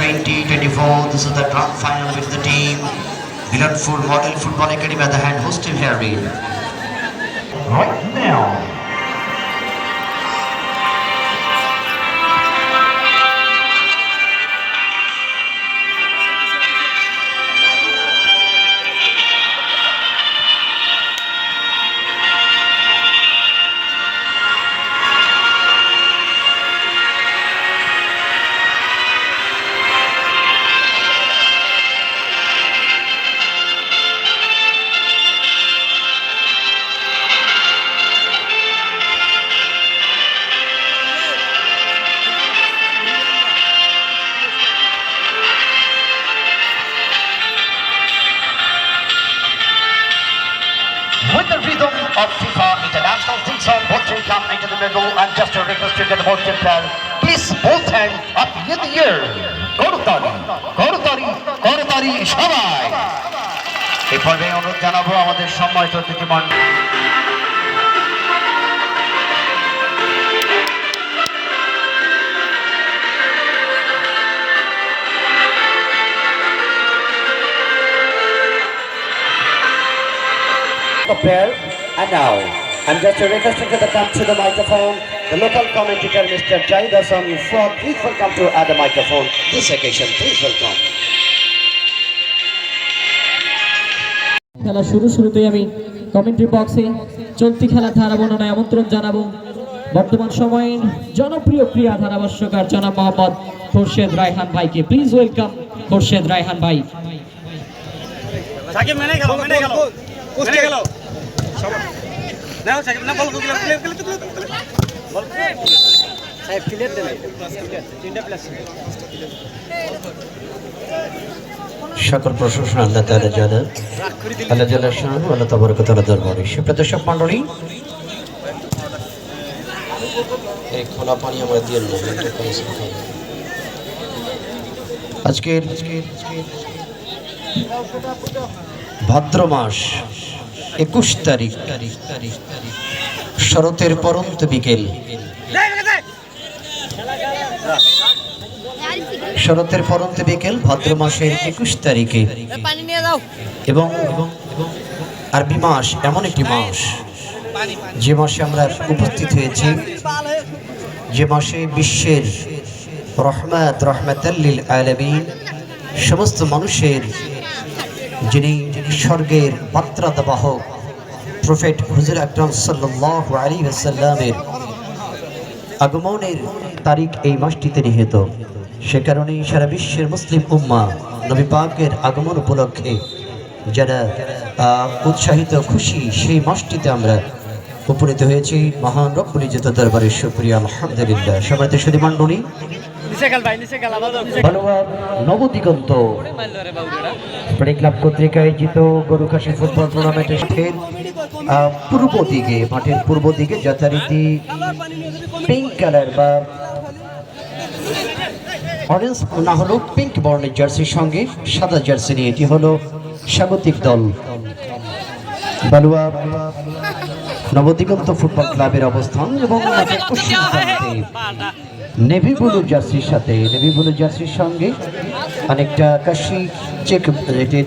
2024. This is the grand final with the team Millanpur Model Football Academy at the hand hosting here right now. With the rhythm of FIFA International theme song, both will come into the middle and just a request to get the ball player. Please both hand up in the air. Kortari, Kortari, Kortari, সবাই। এই পর্বে অনুরোধ জানাবো আমাদের সম্মানিত অতিথিমণ্ডলী। Prepare and now I'm just requesting to come to the microphone the local commentator Mr. Jahid Hassan Frog. Please welcome to add the microphone this occasion. Please welcome. খেলা শুরুতেই আমি কমেন্ট্রি বক্সে চলতি খেলা ধারা বর্ণনায় আমন্ত্রণ জানাবো বর্তমান সময়ের জনপ্রিয় ক্রীড়া ধারাভাষ্যকার জনাব মোহাম্মদ খোরশেদ রায়হান ভাইকে। প্লিজ ওয়েলকাম খোরশেদ রায়হান ভাই। সাকিব মেনে গেল মেনে গেল নাও সাকিব না বল বল সাহেব ক্লিয়ার দেন তিনটা প্লাস সকল প্রশংসা আল্লাহ তাআলা জানা আল্লাহ জাল্লা শানহু আল্লাহ তাবারাক ওয়া তাআলা দরবারে। সুপ্রিয় দর্শক মণ্ডলী, এই খোলা পানি আমরা দিয়ে নেব। আজকের ভাদ্র মাস 21 তারিখ, শরতের পরন্ত বিকেল। শরতের পরন্ত বিকেল ভাদ্র মাসের 21 তারিখে এবং আরবি মাস এমন একটি মাস যে মাসে আমরা উপস্থিত হয়েছি, যে মাসে বিশ্বের রহমাতাল লিল আলামিন সমস্ত মানুষের যিনি স্বর্গের বার্তাবাহক প্রফেট হুজুর আকরাম সাল্লাল্লাহু আলাইহি ওয়াসাল্লামের আগমনের তারিখ এই মাসটিতে নিহিত। সে কারণেই সারা বিশ্বের মুসলিম উম্মাহ নবী পাকের আগমন উপলক্ষে যারা উৎসাহিত খুশি, সেই মাসটিতে আমরা উপনীত হয়েছি। মহান রব্বুল ইজ্জতের দরবারে শুকরিয়া আলহামদুলিল্লাহ। সম্মানিত সুধী মণ্ডলী, নবদিগন্ত ক্লাব কর্তৃক আয়োজিত গরুখাসী ফুটবল টুর্নামেন্টের মাঠের পূর্ব দিকে যথারীতি পিঙ্ক কালার বা অরেঞ্জ না হলো পিঙ্ক বর্ণের জার্সির সঙ্গে সাদা জার্সি নিয়ে এটি হলো স্বাগতিক দল বালুয়া নবদিগন্ত ফুটবল ক্লাবের অবস্থান এবং নেভি ব্লু জার্সির সঙ্গে অনেকটা আকাশি চেক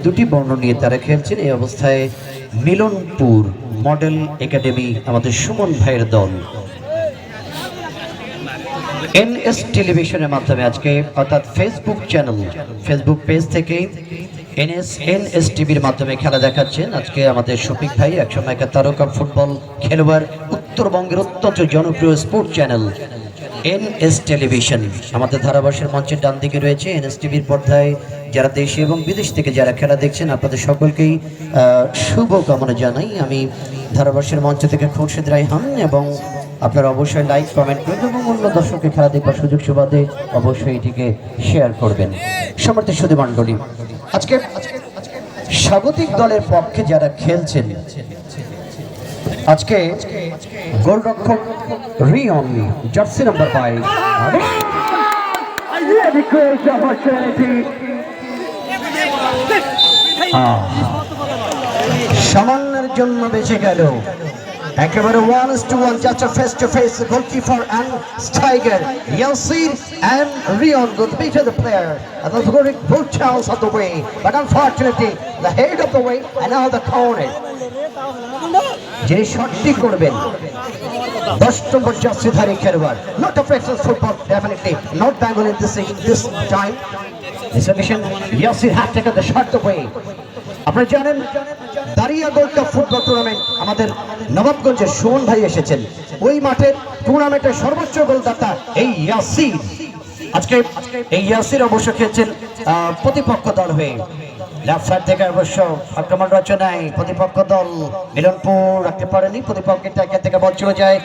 দুটি বর্ণ নিয়ে তারা খেলছেন। এই অবস্থায় মিলনপুর মডেল একাডেমি আমাদের সুমন ভাইয়ের দল এনএস টেলিভিশনের মাধ্যমে আজকে অর্থাৎ ফেসবুক পেজ থেকে এনএস টিভির মাধ্যমে খেলা দেখাচ্ছেন। আজকে আমাদের শফিক ভাই একসময়কার তারকা ফুটবল খেলোয়াড়, উত্তরবঙ্গের অত্যন্ত জনপ্রিয় স্পোর্ট চ্যানেল এনএস টেলিভিশন আমাদের ধারাভাষ্যের মঞ্চের ডান দিকে রয়েছে। এনএস টিভির পর্দায় যারা দেশে এবং বিদেশ থেকে যারা খেলা দেখছেন আপনাদের সকলকেই শুভকামনা জানাই। আমি ধারাভাষ্যের মঞ্চ থেকে খোরশেদ রায়হান, এবং আপনারা অবশ্যই লাইক কমেন্ট করবেন এবং অন্য দর্শককে খেলা দেখবার সুযোগ সুবাদে অবশ্যই এটিকে শেয়ার করবেন। সম্মানিত সুধী মণ্ডলী, আজকে স্বাগতিক দলের পক্ষে যারা খেলছেন, আজকে গোলরক্ষক রিয়ন জার্সি নাম্বার 5 সামান্যের জন্য বেঁচে গেল। একেবারে 1-1 just a face to face goalkeeper and striker Yasir and Rion good beat of the player and the scoring both chance of the way but unfortunately the head of the way and now the corner যিনি শটটি করবেন 10 নম্বর জার্সিধারী খেলোয়াড় not a practice football definitely not Bengal in this time this occasion Yasir had taken the shot away আপনারা জানেন দারিয়া gold cup football tournament আমাদের নবাবগঞ্জের সুমন ভাই এসেছেন ওই মাঠের টুর্নামেন্টের সর্বোচ্চ গোলদাতা এই ইয়াসির আজকে এই ইয়াসির অবশ্য খেলছেন প্রতিপক্ষ দল হয়ে লেফট সাইড থেকে অবশ্য আক্রমণ রচনায় প্রতিপক্ষ দল মিলনপুর রাখতে পারেনি প্রতিপক্ষের টাকা থেকে বল চলে যায়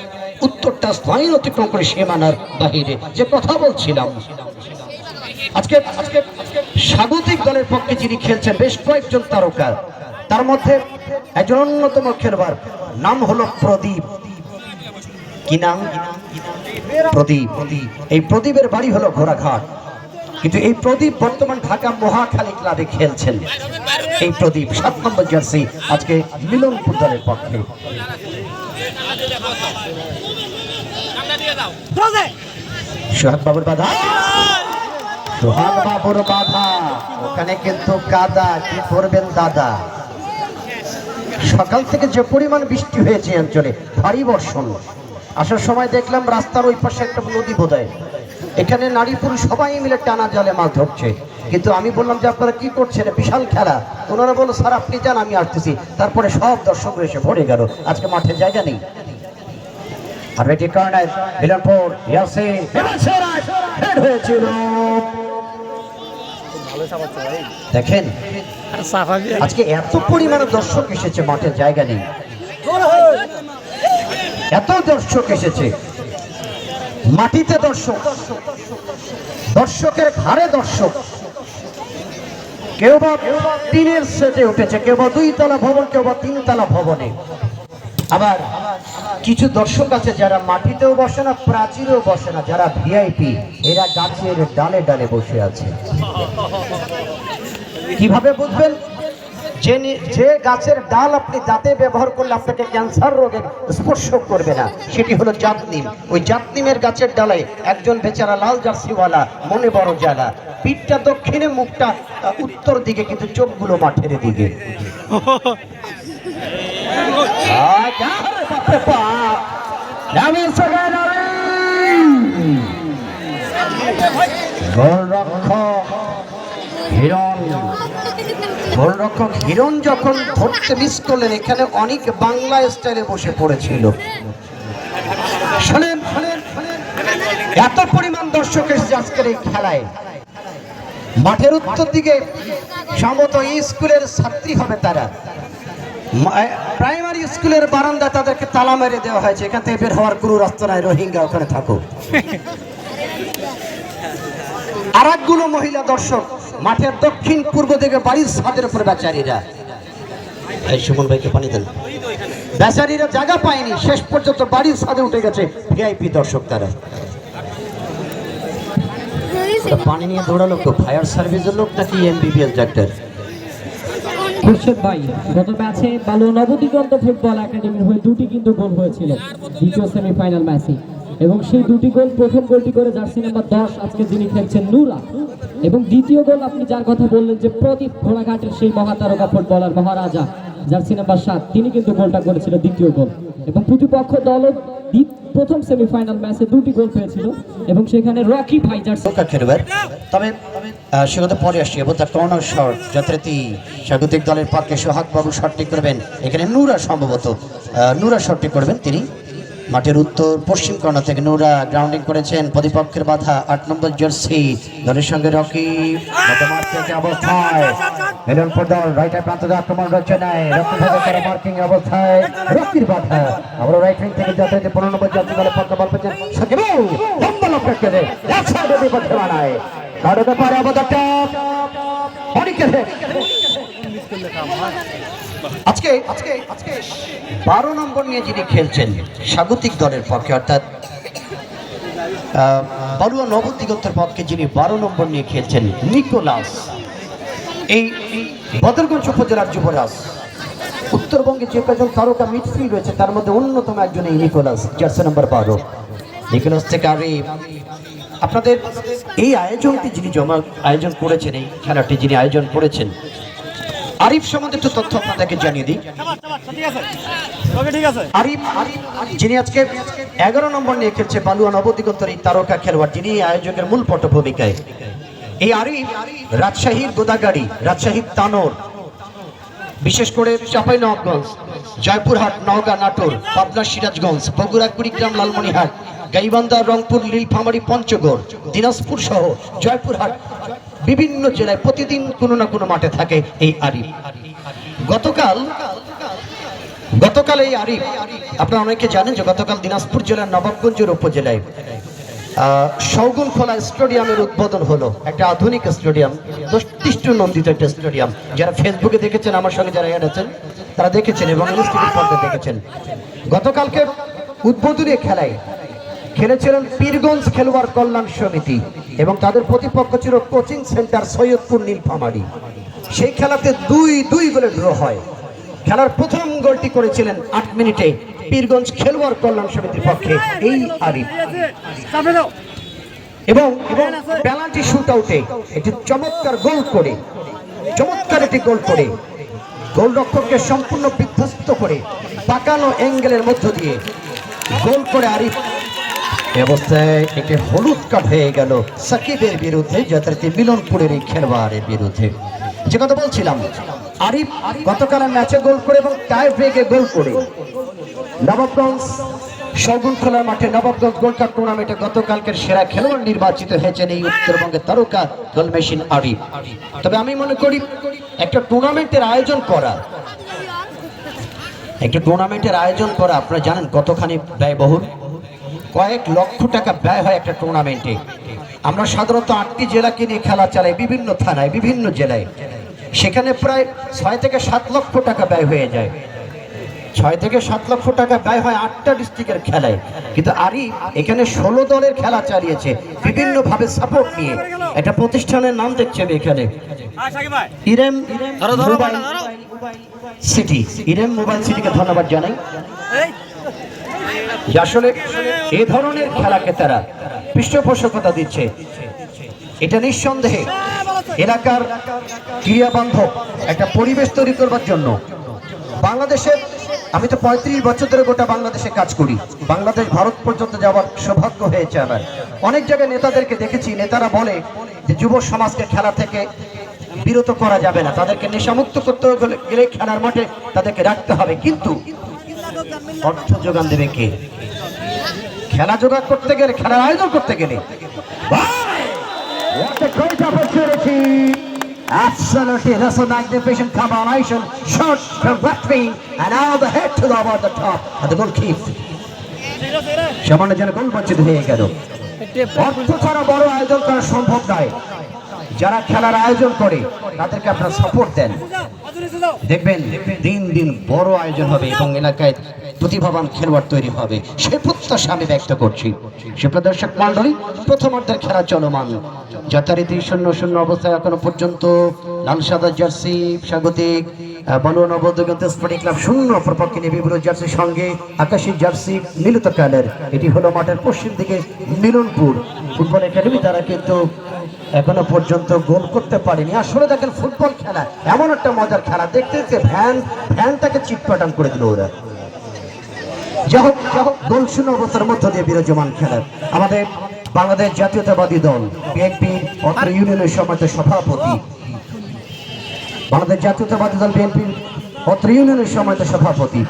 উত্তরটা লাইন অতিক্রম করে সীমানার বাহিরে যে কথা বলছিলাম আজকে স্বাগতিক দলের পক্ষে যিনি খেলছেন বেশ কয়েকজন তারকা তার মধ্যে একজন অন্যতম খেলোয়াড় নাম হলো প্রদীপ কি নাম প্রদীপ এই প্রদীপের বাড়ি হলো ঘোড়াঘাট কিন্তু এই প্রদীপ বর্তমান ঢাকা মহাখালী ক্লাবে খেলছেন এই প্রদীপ 7 নম্বর জার্সি আজকে মিলনপুর দলের পক্ষে সোহাগ বাবুর বাধা সোহাগ বাবুর বাধা ওখানে কিন্তু কাদা কি করবেন দাদা সকাল থেকে যে পরিমাণ বৃষ্টি হয়েছে অঞ্চলে ভারী বর্ষণ আসার সময় দেখলাম রাস্তার ওই পাশে একটা নদী বোধহয় এখানে নারী পুরুষ সবাই মিলে টানা জালে মাছ ধরছে কিন্তু আমি বললাম যে আপনারা কি করছেন বিশাল খেলা ওনারা বলল স্যার আপনি যান আমি আসতেছি তারপরে সব দর্শক এসে ভরে গেল আজকে মাঠে জায়গা নেই আর এটি কর্নার মিলনপুর ইয়াসির হেড হয়েছিল দেখেন আজকে এত পরিমাণে দর্শক এসেছে মাঠে জায়গা নেই এত দর্শক এসেছে মাটিতে দর্শক দর্শকের ঘাড়ে দর্শক কেউ বা টিনের সেটে উঠেছে কেউ বা 2 তলা ভবন কেউ বা 3 তলা ভবনে আবার কিছু দর্শক আছে যারা মাটিতেও বসে না প্রাচীরেও বসে না যারা ভিআইপি এরা গাছের ডালে ডালে বসে আছে কিভাবে বুঝবেন যে গাছের ডাল আপনি দাঁতে ব্যবহার করলে আপনাকে ক্যান্সার রোগের স্পর্শ করবে না সেটি হলো জাতনিম ওই জাতনিমের গাছের ডালে একজন বেচারা লাল জার্সিওয়ালা মনে বড় জ্বালা পিঠটা দক্ষিণে মুখটা উত্তর দিকে কিন্তু চোখগুলো মাঠের দিকে গোলরক্ষক হিরণ যখন ধরতে মিস করলেন এখানে অনেক বাংলা স্টাইলে বসে পড়েছিল শোনেন এত পরিমাণ দর্শক এসেছে আজকের এই খেলায় মাঠের উত্তর দিকে সম্ভবত এই স্কুলের ছাত্রী হবে তারা প্রাইমারি স্কুলের বারান্দা তাদেরকে তালা মেরে দেওয়া হয়েছে এখান থেকে বের হওয়ার কোনো রাস্তা নাই রোহিঙ্গা ওখানে থাকো আর একগুলো মহিলা দর্শক মাঠের দক্ষিণ পূর্ব দিকে বাড়ির ছাদের উপর বেচারীরা এই সুমন ভাইকে পানি দেন বেচারীরা জায়গা পায়নি শেষ পর্যন্ত বাড়ির ছাদে উঠে গেছে ভিআইপি দর্শক তারা পানি নিয়ে দৌড়ালো তো ফায়ার সার্ভিসের লোক নাকি এমবিবিএস ডাক্তার খুরশেদ ভাই গত ম্যাচে বালু নবদিগন্ত ফুটবল একাডেমির হয়ে 2টি কিন্তু গোল হয়েছিল দ্বিতীয় সেমিফাইনাল ম্যাচে এবং সেই 2টি গোল প্রথম গোলটি করে জার্সি নাম্বার 10 আজকে যিনি খেলছেন নূরা এবং দ্বিতীয় গোল আপনি যার কথা বললেন যে প্রদীপ ঘোড়াঘাটের সেই মহাতারকা ফুটবলার মহারাজা জার্সি নাম্বার 7 তিনি কিন্তু গোলটা করেছিল দ্বিতীয় গোল এবং প্রতিপক্ষ দল প্রথম সেমিফাইনাল ম্যাচে 2টি গোল পেয়েছিল এবং সেখানে রকি ভাই জার্সি খেলোয়াড় তবে সেটা পরে আসছি এবং তার কর্নার শট যথারীতি স্বাগতিক দলের পক্ষে সোহাগ বাবু শটটি করবেন এখানে নূরা সম্ভবত নূরা শটটি করবেন তিনি মাঠের উত্তর পশ্চিম কর্নার থেকে নূরা গ্রাউন্ডিং করেছেন প্রতিপক্ষের বাধা 8 নম্বর জার্সি দলের সঙ্গে রকি মাঠ থেকে অবস্থায় মিলনপুর দল রাইট প্রান্ত থেকে আক্রমণ রচনায় রকি ভাবে তারা মার্কিং অবস্থায় রকির বাধা আবার রাইট উইং থেকে যথারীতি 15 নম্বর জার্সি দলের পক্ষে বল পেয়েছেন সাকিব লম্বা লক্ষ্য করে লেফট সাইডে বিপক্ষে বানায় কারোর পরে অবদানটা অনেকে আজকে 12 নম্বর নিয়ে যিনি খেলছেন স্বাগতিক দলের পক্ষে অর্থাৎ বালুয়া নবদিগন্তের পক্ষে যিনি 12 নম্বর নিয়ে খেলছেন নিকোলাস এই বদরগঞ্জ উপজেলার যুবরাজ উত্তরবঙ্গে যে কজন তারকা মিডফিল্ড রয়েছে তার মধ্যে অন্যতম একজন এই নিকোলাস, জার্সি নাম্বার 12। নিকোলাস থেকে আরিফ। আপনাদের এই আয়োজনটি যিনি আয়োজন করেছেন, এই খেলাটি যিনি আয়োজন করেছেন, আরিফ সম্বন্ধে একটু তথ্য আপনাদেরকে জানিয়ে দিই। আরিফ যিনি আজকে 11 নম্বর নিয়ে খেলছে, বালুয়া নবদিগন্তের এই তারকা খেলোয়াড়, যিনি আয়োজকের মূল পটভূমিকায়। এই আরিফ রাজশাহীর গোদাগাড়ি, রাজশাহীর তানোর, বিশেষ করে চাঁপাইনবাবগঞ্জ, জয়পুরহাট, নওগাঁ, নাটোর, পাবনা, সিরাজগঞ্জ, বগুড়া, কুড়িগ্রাম, লালমনিরহাট, গাইবান্ধা, রংপুর, নীলফামারী, পঞ্চগড়, দিনাজপুর সহ জয়পুরহাট বিভিন্ন জেলায় প্রতিদিন কোনো না কোনো মাঠে থাকে এই আরিফ। গতকাল এই আরিফ, আপনারা অনেকে জানেন যে গতকাল দিনাজপুর জেলার নবাবগঞ্জের উপজেলায় শৌগুনখোলা স্টেডিয়ামের উদ্বোধন হলো। একটা আধুনিক স্টেডিয়াম, দৃষ্টি নন্দিত একটা স্টেডিয়াম। যারা ফেসবুকে দেখেছেন, আমার সঙ্গে যারা অ্যাড আছেন তারা দেখেছেন এবং ইনস্টিটিউট পর্দায় দেখেছেন। গতকালকে উদ্বোধনী খেলায় খেলেছিলেন পীরগঞ্জ খেলোয়াড় কল্যাণ সমিতি এবং তাদের প্রতিপক্ষ ছিল কোচিং সেন্টার সৈয়দপুর নীলফামারী। সেই খেলাতে 2-2 গোলে ড্র হয়। খেলার প্রথম গোলটি করেছিলেন 8 মিনিটে পীরগঞ্জ খেলোয়াড় কল্যাণ সমিতির পক্ষে এই আরিফ, এবং পেনাল্টি শুট আউটে একটি চমৎকার একটি গোল করে গোলরক্ষককে সম্পূর্ণ বিধ্বস্ত করে পাকানো অ্যাঙ্গেলের মধ্য দিয়ে গোল করে আরিফ অবস্থায় একটি হলুদ কার্ড হয়ে গেল সাকিবের বিরুদ্ধে, যথারীতি মিলনপুরের এই খেলোয়াড়ের বিরুদ্ধে। যে কথা বলছিলাম, আরিফ গতকালের ম্যাচে গোল করে এবং টাই ব্রেকে গোল করে নবাবগঞ্জ শৌগুনখোলার মাঠে নবাবগঞ্জ গোল্ড কাপ টুর্নামেন্টে গতকালকের সেরা খেলোয়াড় নির্বাচিত হয়েছেন এই উত্তরবঙ্গের তারকা গোল মেশিন আরিফ। তবে আমি মনে করি একটা টুর্নামেন্টের আয়োজন করা আপনারা জানেন কতখানি ব্যয়বহুল। কয়েক লক্ষ টাকা ব্যয় হয় একটা টুর্নামেন্টে। আমরা সাধারণত 8টি জেলাকে নিয়ে খেলা চালাই, বিভিন্ন থানায়, বিভিন্ন জেলায়। সেখানে প্রায় 6 থেকে 7 লক্ষ টাকা ব্যয় হয়ে যায়। 6 থেকে 7 লক্ষ টাকা ব্যয় হয় 8টা ডিস্ট্রিক্টের খেলায়। কিন্তু আরিফ এখানে 16 দলের খেলা চালিয়েছে বিভিন্নভাবে সাপোর্ট নিয়ে। একটা প্রতিষ্ঠানের নাম দেখছেন এখানে, ইরেম মোবাইল সিটিকে ধন্যবাদ জানাই যে আসলে এ ধরনের খেলাকে তারা পৃষ্ঠপোষকতা দিচ্ছে। এটা নিঃসন্দেহে এলাকার ক্রীড়া বান্ধব একটা পরিবেশ তৈরি করবার জন্য। বাংলাদেশের, আমি তো 35 বছর ধরে গোটা বাংলাদেশে কাজ করি। বাংলাদেশ ভারত পর্যন্ত যাওয়ার সৌভাগ্য হয়েছে আমার। অনেক জায়গায় নেতাদেরকে দেখেছি, নেতারা বলে যে যুব সমাজকে খেলা থেকে বিরত করা যাবে না, তাদেরকে নেশামুক্ত করতে গেলে খেলার মাঠে তাদেরকে রাখতে হবে। কিন্তু অর্থ যোগান দেবে কে? খেলা জোগাড় করতে গেলে, খেলার আয়োজন করতে গেলে absolutely, that's a magnificent combination, shot from left wing and now the head to the over the top and the goal keep. সামান্য যেন গোল বঞ্চিত হয়ে গেল। অর্থ ছাড়া বড় আয়োজন করা সম্ভব নয়। যারা খেলার আয়োজন করে তাদেরকে আপনারা সাপোর্ট দেন, দেখবেন দিন দিন বড় আয়োজন হবে এবং এলাকায় প্রতিভাবান খেলোয়াড় তৈরি হবে, সে প্রত্যাশা আমি ব্যক্ত করছি। সুপ্রদর্শক মন্ডলী, প্রথমার্ধের খেলা চলমান, যথারীতি 0-0 অবস্থায় এখনো পর্যন্ত। লাল সাদা জার্সি স্বাগতিক বালুয়া নবদিগন্ত স্পোর্টিং ক্লাব 0, প্রপক্ষে নেভি ব্লু জার্সির সঙ্গে আকাশী জার্সি মিলিত কালার। এটি হলো মাঠের পশ্চিম দিকে মিলনপুর ফুটবল একাডেমি। তারা কিন্তু এখনো পর্যন্ত গোল করতে পারেনি। আসলে দেখেন, ফুটবল খেলা এমন একটা মজার খেলা, দেখতে দেখতে ভ্যানটাকে চিটপাটান করে দিল ওরা। যাই হোক, গোল 0 অবস্থার মধ্য দিয়ে বিরাজমান খেলা। আমাদের বাংলাদেশ জাতীয়তাবাদী দল বিএনপি অত্র ইউনিয়নের সম্মানিত সভাপতি, বাংলাদেশ জাতীয়তাবাদী দল বিএনপি অত্র ইউনিয়নের সম্মানিত সভাপতি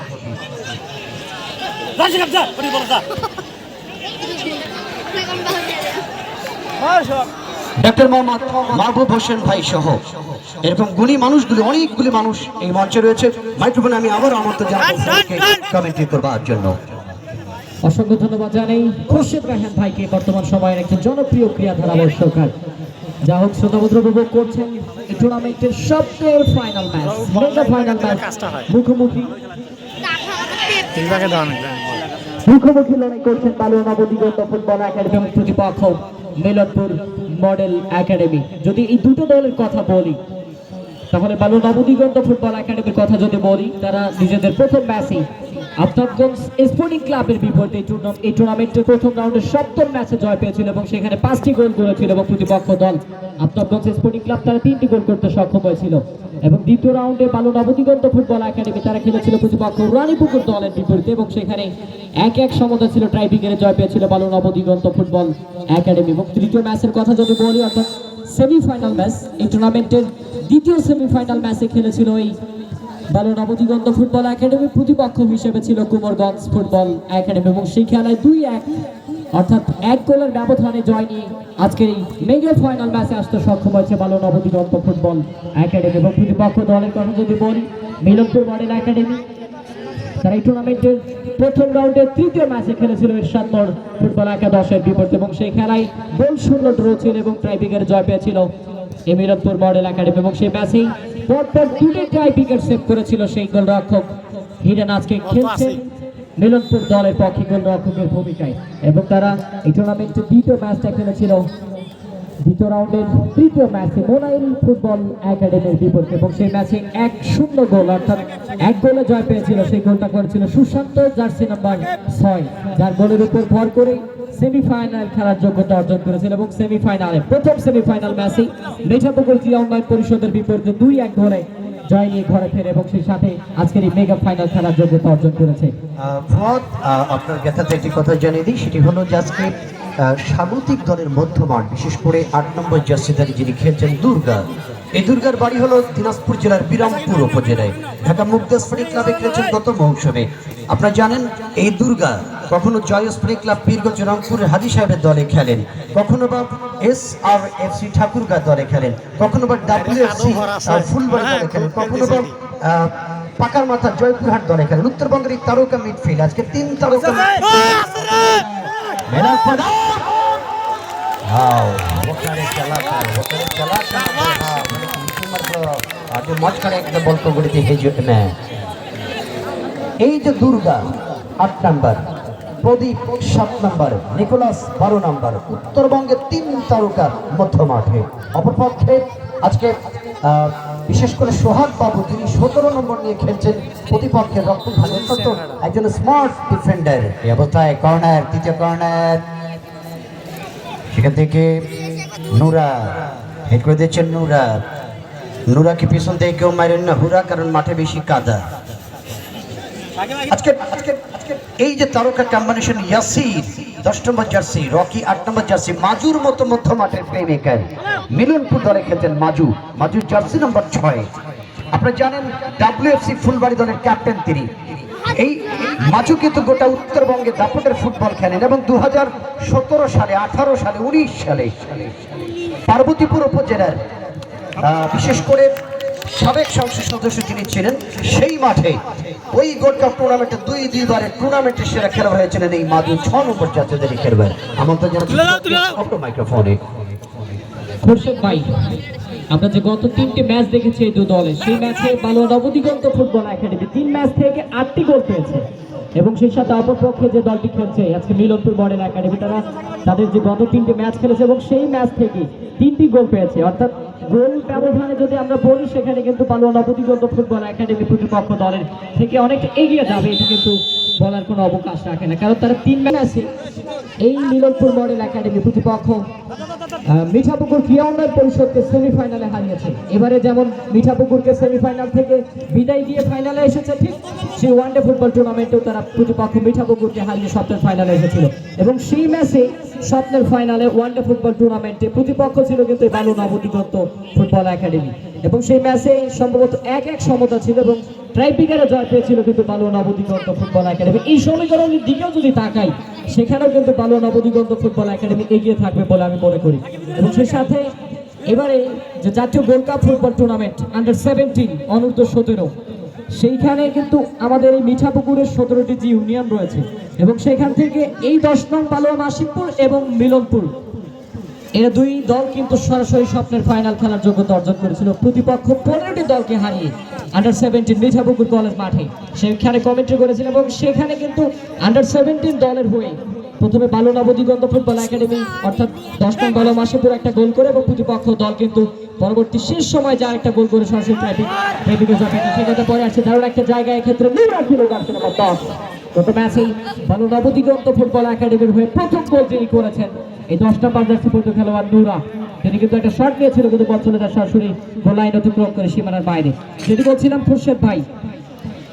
ডক্টর মোহাম্মদ মাহবুব হোসেন ভাই সহ এরকম গুণী মানুষগুলি, অনেকগুলি মানুষ এই মঞ্চে রয়েছে। মাইক্রোফোনে আমি আবার আমন্ত্রণ জানাবো কমেন্ট্রি করবার জন্য। অসংখ্য ধন্যবাদ জানাই খুরশেদ রায়হান ভাইকে, বর্তমান সময়ের একজন জনপ্রিয় ক্রীড়া ধারাভাষ্যকার। যা হোক, শ্রোতাবন্ধুরা উপভোগ করছেন এই টুর্নামেন্টের সবচেয়ে ফাইনাল ম্যাচ, মুখোমুখি লড়াই করছেন বালুয়া নবদিগন্ত ফুটবল একাডেমি প্রতিপক্ষ মিলনপুর মডেল একাডেমি। যদি এই দুটো দলের কথা বলি, তাহলে বালু নবদিগন্ত ফুটবল একাডেমির কথা যদি বলি, তারা নিজেদের প্রথম ম্যাচে আফতাবগঞ্জ স্পোর্টিং ক্লাবের বিপরীতে এই টুর্নামেন্টের প্রথম রাউন্ডের সপ্তম ম্যাচে জয় পেয়েছিল এবং সেখানে 5টি গোল করেছিল এবং প্রতিপক্ষ দল আফতাবগঞ্জ স্পোর্টিং ক্লাব তারা 3টি গোল করতে সক্ষম হয়েছিল। এবং দ্বিতীয় রাউন্ডে বালু নবদিগন্ত ফুটবল একাডেমি তারা খেলেছিল প্রতিপক্ষ রানীপুকুর দলের বিপরীতে এবং সেখানে 1-1 সমতা ছিল, ট্রাইব্রেকারে জয় পেয়েছিল বালু নবদিগন্ত ফুটবল একাডেমি। এবং তৃতীয় ম্যাচের কথা যদি বলি, অর্থাৎ সেমিফাইনাল ম্যাচ, এই টুর্নামেন্টের দ্বিতীয় সেমিফাইনাল ম্যাচে খেলেছিল এই বালু নবদিগন্ত ফুটবল একাডেমি, প্রতিপক্ষ হিসেবে ছিল কুমারগঞ্জ ফুটবল একাডেমি এবং সেই খেলায় 2-1 অর্থাৎ 1 গোলের ব্যবধানে জয় নিয়ে আজকের এই মেগা ফাইনাল ম্যাচে আসতে সক্ষম হয়েছে বালু নবদিগন্ত ফুটবল একাডেমি। এবং প্রতিপক্ষ দলের কথা যদি বলি, মিলনপুর মডেল একাডেমি, তারা এই টুর্নামেন্টের প্রথম রাউন্ডের তৃতীয় ম্যাচে খেলেছিল এরশাদপুর ফুটবল একাদশের বিপরীতে এবং সেই খেলায় গোল শূন্য ড্র ছিল এবং ট্রাইব্রেকারে জয় পেয়েছিল এই মিলনপুর মডেল একাডেমি। এবং সেই ম্যাচেই পরপর 2টি ট্রাইব্রেকার সেভ করেছিল সেই গোলরক্ষক হিরেন, আজকে খেলছেন মিলনপুর দলের পক্ষে গোলরক্ষকের ভূমিকায়। এবং তারা এই টুর্নামেন্টের দ্বিতীয় ম্যাচটা খেলেছিল দ্বিতীয় রাউন্ডের তৃতীয় ম্যাচে মোনাইল ফুটবল একাডেমির বিপরীতে এবং সেই ম্যাচে 1-0 গোল অর্থাৎ 1 গোলে জয় পেয়েছিল। সেই গোলটা করেছিল সুশান্ত, জার্সি নাম্বার 6, যার গোলের উপর ভর করে সেমিফাইনাল খেলার যোগ্যতা অর্জন করেছিল। এবং সেমিফাইনালে প্রথম সেমিফাইনাল ম্যাচে মিঠাপুকুর ক্রীড়া উন্নয়ন পরিষদের বিপরীতে 2-1 গোলে জয় নিয়ে ঘরে ফেরে এবং সেই সাথে আজকের এই মেগা ফাইনাল খেলার যোগ্যতা অর্জন করেছে। ফুয়াদ, আপনার জ্ঞাতাতে একটি কথা জানিয়ে দিই, সেটি হলো যে আজকে স্বাগতিক দলের মধ্যমান, বিশেষ করে 8 নম্বর জার্সিধারী যিনি খেলছেন দুর্গা, এই দুর্গার বাড়ি হলো দিনাজপুর জেলার বিরামপুর উপজেলায়। ঢাকা মুগদা স্পোর্টিং ক্লাবে খেলেছেন গত মৌসুমে। আপনারা জানেন এই দুর্গা কখনো জয় স্পোর্টিং ক্লাব পীরগঞ্জ রংপুরের হাজি সাহেবের দলে খেলেন, কখনো বা SRFC ঠাকুরগাঁ দলে খেলেন, কখনো বা WFC ফুলবাড়ি দলে খেলেন, কখনো বা পাকার মাথা জয়পুরহাট দলে খেলেন। উত্তরবঙ্গের এই তারকা মিডফিল্ড, আজকে 3 তারকা এই যে দুর্গা 8 নাম্বার, প্রদীপ 7 নাম্বার, নিকোলাস 12 নাম্বার, উত্তরবঙ্গের 3 তারকা মধ্য মাঠে। অপরপক্ষে আজকে বিশেষ করে সোহাগ বাবু, তিনি 17 নম্বর নিয়ে খেলছেন প্রতিপক্ষের রক্তভাগে একজন স্মার্ট ডিফেন্ডার। এই অবস্থায় কর্নার, তৃতীয় কর্নার, সেখান থেকে নুরা হেড করে দিচ্ছেন। নুরাকে পিছন থেকে কেউ মারেন না হুরা, কারণ মাঠে বেশি কাদা। আজকে এই যে তারকা কম্বিনেশন, ইয়াসির 10 নম্বর জার্সি, রকি 8 নম্বর জার্সি, মাজুর মতো মধ্য মাঠের প্লেমেকার, মিলনপুর দলে খেলতেন মাজুর জার্সি নম্বর 6। আপনারা জানেন WFC ফুলবাড়ি দলের ক্যাপ্টেন তিনি। এই মাজু কিন্তু গোটা উত্তরবঙ্গে দাপটের ফুটবল খেলেন এবং 2017 সালে, 18 সালে, 19 সালে পার্বতীপুর উপজেলার বিশেষ করে সাবেক সংসদ সদস্য যিনি ছিলেন, সেই মাঠে ওই গোল্ড কাপ টুর্নামেন্টে দুইবারের টুর্নামেন্টের সেরা খেলোয়াড় হয়েছিলেন এই মাজু 6 নম্বর জাতীয় খেলোয়াড়। আমন্ত্রণ জানাচ্ছি মাইক্রোফোনে। খুরশেদ ভাই, আমরা যে গত 3টি ম্যাচ দেখেছি এই দুই দলে, সেই ম্যাচে বালু নবদিগন্ত ফুটবল একাডেমি 3 ম্যাচ থেকে 8টি গোল পেয়েছে এবং সেই সাথে অপরপক্ষে যে দলটি খেলছে আজকে মিলনপুর মডেল একাডেমি, তারা তাদের যে গত 3টি ম্যাচ খেলেছে এবং সেই ম্যাচ থেকে 3টি গোল পেয়েছে। অর্থাৎ গোল ব্যবধানে যদি আমরা বলি, সেখানে কিন্তু বালু নবদিগন্ত ফুটবল একাডেমি প্রতিপক্ষ দলের থেকে অনেকটা এগিয়ে যাবে, এটি কিন্তু বলার কোনো অবকাশ রাখে না, কারণ তারা 3 ম্যাচে এই মিলনপুর মডেল একাডেমি প্রতিপক্ষ মিঠাপুকুর ক্রীড়া উন্নয়ন পরিষদকে সেমিফাইনালে হারিয়েছে। এবারে যেমন মিঠাপুকুরকে সেমিফাইনাল থেকে বিদায় দিয়ে ফাইনালে এসেছে, ঠিক সেই ওয়ানডে ফুটবল টুর্নামেন্টেও তারা প্রতিপক্ষ মিঠাপুকুরকে হারিয়ে স্বপ্নের ফাইনালে এসেছিল এবং সেই ম্যাচে স্বপ্নের ফাইনালে ওয়ানডে ফুটবল টুর্নামেন্টে প্রতিপক্ষ ছিল কিন্তু বালু নবদিগন্ত ফুটবল একাডেমি এবং সেই ম্যাচে সম্ভবত 1-1 সমতা ছিল এবং ট্রাইব্রেকারে জয় পেয়েছিল কিন্তু বালু নবদিগন্ত ফুটবল একাডেমি। এই সমীকরণের দিকেও যদি তাকাই, সেখানেও কিন্তু বালু নবদিগন্ত ফুটবল একাডেমি এগিয়ে থাকবে বলে আমি মনে করি। এবং সেই সাথে এবারে যে জাতীয় গোল্ড কাপ ফুটবল টুর্নামেন্ট আন্ডার-17 অনূর্ধ্ব 17, সেইখানে কিন্তু আমাদের এই মিঠাপুকুরের 17টি যে ইউনিয়ন রয়েছে এবং সেখান থেকে এই 10 নং পালোয়া নাসিমপুর এবং মিলনপুর, এরা দুই দল কিন্তু সরাসরি স্বপ্নের ফাইনাল খেলার যোগ্যতা অর্জন করেছিল প্রতিপক্ষ 15টি দলকে হারিয়ে আন্ডার-17 মিঠাপুকুর কলেজ মাঠে সেখানে কমেন্ট্রি করেছিল এবং সেখানে কিন্তু আন্ডার-17 দলের হয়ে প্রথমে বালু নবদিগন্ত ফুটবল একাডেমি অর্থাৎ 10 নং পালোয়া নাসিমপুর একটা গোল করে এবং প্রতিপক্ষ দল কিন্তু পরবর্তী শেষ সময় যা একটা গোল করে সরাসরি ট্রাফিকের জয় পেয়েছে। সেক্ষেত্রে পরে আসছে দারুণ একটা জায়গায় ক্ষেত্রে নুরা ছিল জার্সি নম্বর 10। গত ম্যাচেই ভালো নবদিগন্ত ফুটবল একাডেমির হয়ে প্রথম গোল যিনি করেছেন এই 10 নম্বর জার্সি পর্যন্ত খেলোয়াড় নুরা। তিনি কিন্তু একটা শট নিয়েছিল কিন্তু বল চলে যায় সরাসরি গোল লাইন অতিক্রম করে সীমানার বাইরে। যেটি বলছিলাম খুরশেদ ভাই,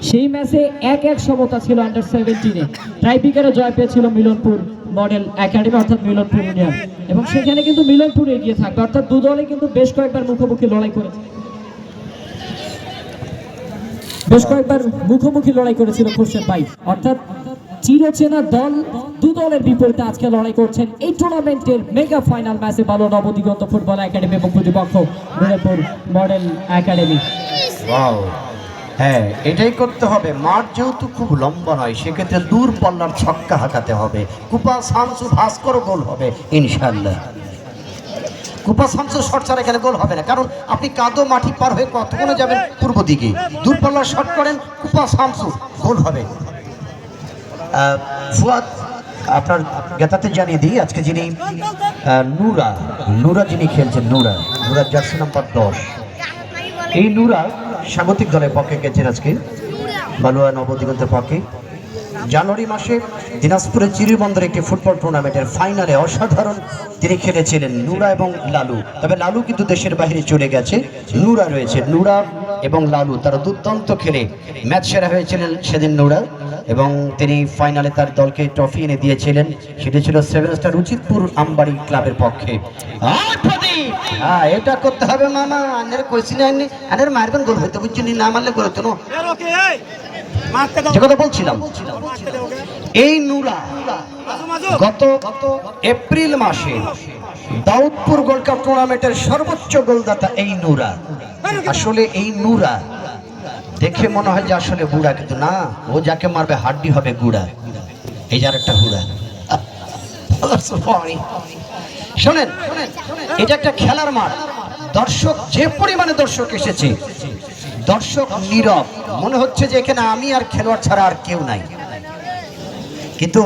সেই ম্যাচে 1-1 সমতা ছিল আন্ডার 17-এ। ট্রাইব্রেকারে জয় পেয়েছিল মিলনপুর মডেল একাডেমি অর্থাৎ মিলনপুর ইউনিয়ন, এবং সেখানে কিন্তু মিলনপুর এগিয়ে থাকবে, অর্থাৎ দু দলে কিন্তু বেশ কয়েকবার মুখোমুখি লড়াই করেছিল খুরশেদ ভাই। অর্থাৎ চিরচেনা দল দু দলের বিপরীতে আজকে লড়াই করছেন এই টুর্নামেন্টের মেগা ফাইনাল ম্যাচে ভালো নবদিগন্ত ফুটবল একাডেমি এবং প্রতিপক্ষ মিলনপুর মডেল একাডেমি। হ্যাঁ, এটাই করতে হবে। মাঠ যেহেতু খুব লম্বা নয়, সেক্ষেত্রে দূর পাল্লার ছক্কা হাঁকাতে হবে। কুপা শামসু ভাস্কর গোল হবে ইনশাআল্লাহ। কুপা শামসু শট ছাড়া এখানে গোল হবে না, কারণ আপনি কাদো মাটি পার হয়ে কতক্ষণে যাবেন পূর্ব দিকে। দূর পাল্লার শট করেন কুপা শামসু, গোল হবে। ফুয়াদ, আপনার জ্ঞাতাতে জানিয়ে দিই আজকে যিনি নুরা যিনি খেলছেন, নুরা জার্সি নাম্বার 10। এই নুরা স্বাগতিক দলের পক্ষে গেছেন আজকে বালুয়া নবদিগন্তের পক্ষে। জানুয়ারি মাসে দিনাজপুরে চিরিবন্দর একটি ফুটবল টুর্নামেন্টের ফাইনালে অসাধারণ তিনি খেলেছিলেন নুরা এবং লালু। তবে লালু কিন্তু দেশের বাইরে চলে গেছে, নুরা রয়েছে। নুরা এবং লালু তারা দুর্দান্ত খেলে ম্যাচ সেরা হয়েছিলেন সেদিন নুরা, এবং তিনি ফাইনালে তার দলকে ট্রফি এনে দিয়েছিলেন। সেটি ছিল 7 স্টার উচিতপুর আমবাড়ি ক্লাবের পক্ষে। হ্যাঁ, এটা করতে হবে মামা। আনের কইছি না, আনের মারবেন গোল হইতে, বুঝছেন? না মারলে গোল হতো না। যে কথা বলছিলাম, এই নুরা গত এপ্রিল মাসে দাউদপুর গোল্ড কাপ টুর্নামেন্টের সর্বোচ্চ গোলদাতা এই নুরা। আসলে এই নুরা দেখে মনে হয় যে আসলে বুড়া, কিন্তু না, ও যাকে মারবে হাড্ডি হবে গুড়া। এই যার একটা হুড়া। শোনেন, এটা একটা খেলার মাঠ। দর্শক, যে পরিমাণে দর্শক এসেছে, দর্শক নীরব, মনে হচ্ছে যে এখানে আমি আর খেলোয়াড় ছাড়া আর কেউ নাই। কিন্তু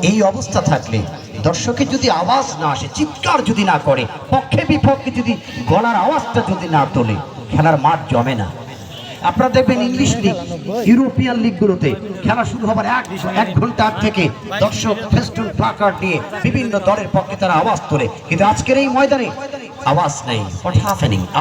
এই অবস্থা থাকলে দর্শকের যদি আওয়াজ না আসে, চিৎকার যদি না করে, পক্ষে বিপক্ষে যদি গলার আওয়াজটা যদি না তোলে, খেলার মাঠ জমে না। আপনারা দেখবেন ইংলিশ লিগ, ইউরোপিয়ান লিগগুলোতে খেলা শুরু হবার এক ঘন্টা থেকে দর্শক ফেস্টুন প্লাকার্ড নিয়ে বিভিন্ন দলের পক্ষে তারা আওয়াজ তোলে, কিন্তু আজকের এই ময়দানে আওয়াজ নেই।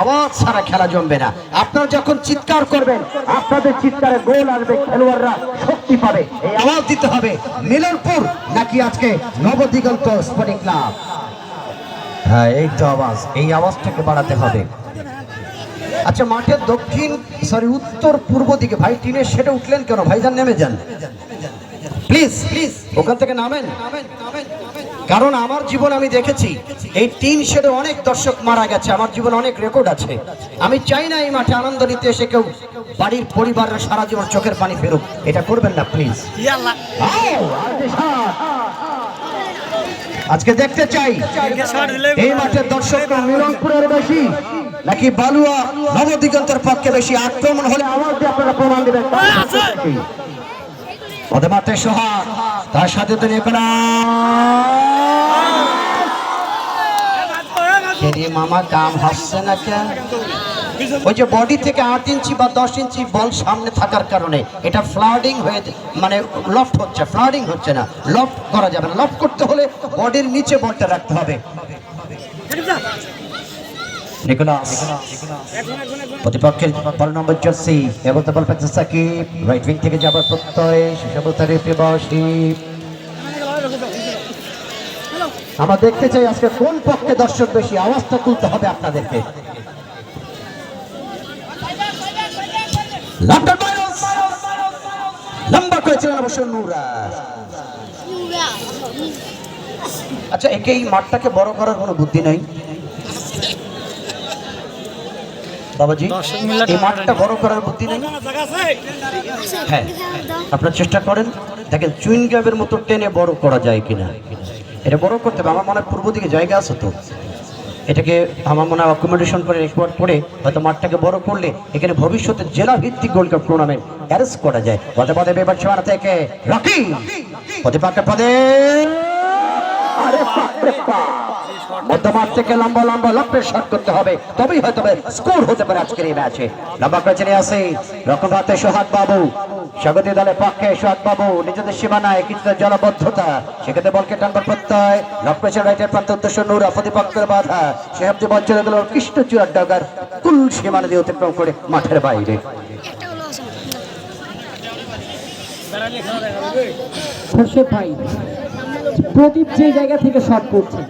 আওয়াজ ছাড়া খেলা জমবে না। আপনারা যখন চিৎকার করবেন, আপনাদের চিৎকারে গোল আসবে, খেলোয়াড়রা শক্তি পাবে। এই আওয়াজ দিতে হবে মিলনপুর নাকি আজকে নবদিগন্ত স্পোর্টিং ক্লাব। হ্যাঁ, এই তো আওয়াজ, এই আওয়াজটাকে বাড়াতে হবে। আচ্ছা, মাঠের উত্তর পূর্ব দিকে ভাই টিনের শেডে উঠলেন কেন? ভাইজান নেমে যান প্লিজ, ওখান থেকে নামেন। কারণ আমার জীবন আমি দেখেছি এই টিন শেডে অনেক দর্শক মারা গেছে, আমার জীবন অনেক রেকর্ড আছে। আমি চাই না এই মাঠে আনন্দ নিতে এসে কেউ বাড়ির পরিবারের সারা জীবন চোখের পানি ফেরুক। এটা করবেন না প্লিজ। আজকে দেখতে চাই এই মাঠের দর্শক মিলনপুরের বেশি নাকি বালুয়া নবদিগন্তের পক্ষে বেশি। আক্রমণ হলে আওয়াজ দিয়ে আপনারা প্রমাণ দেবেন। ওদের মাঠে সোহাগ, তার সাথে তো মামা কাম হচ্ছে না কেন? ওই যে বডি থেকে 8 ইঞ্চি বা 10 ইঞ্চি বল সামনে থাকার কারণে এটা ফ্লাডিং হয়ে, মানে লফট হচ্ছে, ফ্লাডিং হচ্ছে না। লফট করা যাবে না। লফট করতে হলে বডির নিচে বলটা রাখতে হবে। নিকোলাস প্রতিপক্ষের 12 নম্বর জার্সি, এগোতে বল পেতে সাকিব, রাইট উইং থেকে যাবার প্রত্যয় শেষাবতারে প্রিয়বাসী। আমরা দেখতে চাই আজকে কোন পক্ষে দর্শক বেশি, আওয়াজটা তুলতে হবে আপনাদেরকে। লম্বা করেছিলেন অবশ্য নুরা। আচ্ছা, একে এই মাঠটাকে বড় করার কোনো বুদ্ধি নাই বাবাজি? এই মাঠটা বড় করার বুদ্ধি নেই? হ্যাঁ, আপনারা চেষ্টা করেন, দেখেন চুইং গামের মতো টেনে বড় করা যায় কিনা। এটা বড় করতে হবে। আমার মনে হয় পূর্ব দিকে জায়গা আছে তো, এটাকে আমার মনে হয় অ্যাকোমোডেশন করে রেকর্ড করে হয়তো মাঠটাকে বড় করলে এখানে ভবিষ্যতে জেলা ভিত্তিক গোল্ড কাপ টুর্নামেন্ট অ্যারেঞ্জ করা যায়। পদে পদে বেবার সীমানা থেকে রকি, পদে পাকে পদে, মধ্যমাঠ থেকে লম্বা লম্বা লম্বের শট করতে হবে, তবেই হয়তো স্কোর হতে পারে আজকের এই ম্যাচে। লম্বা করে চলে আসে রক্ষণভাগে সোহাগ বাবু, স্বাগতিক দলের পক্ষে সোহাগ বাবু নিজেদের সীমানায় কিছুটা জলবদ্ধতা, সেক্ষেত্রে বলকে টানবার প্রত্যয়, লক্ষ্যের রাইটের প্রান্ত উদ্দেশ্য নূরা প্রতিপক্ষের বাধা, সেহাব্দি বল চলে গেল কৃষ্ণচূড়ার ডাগার কুল সীমানা দিয়ে অতিক্রম করে মাঠের বাইরে। খোরশেদ ভাই, প্রদীপ যে জায়গা থেকে শট করছে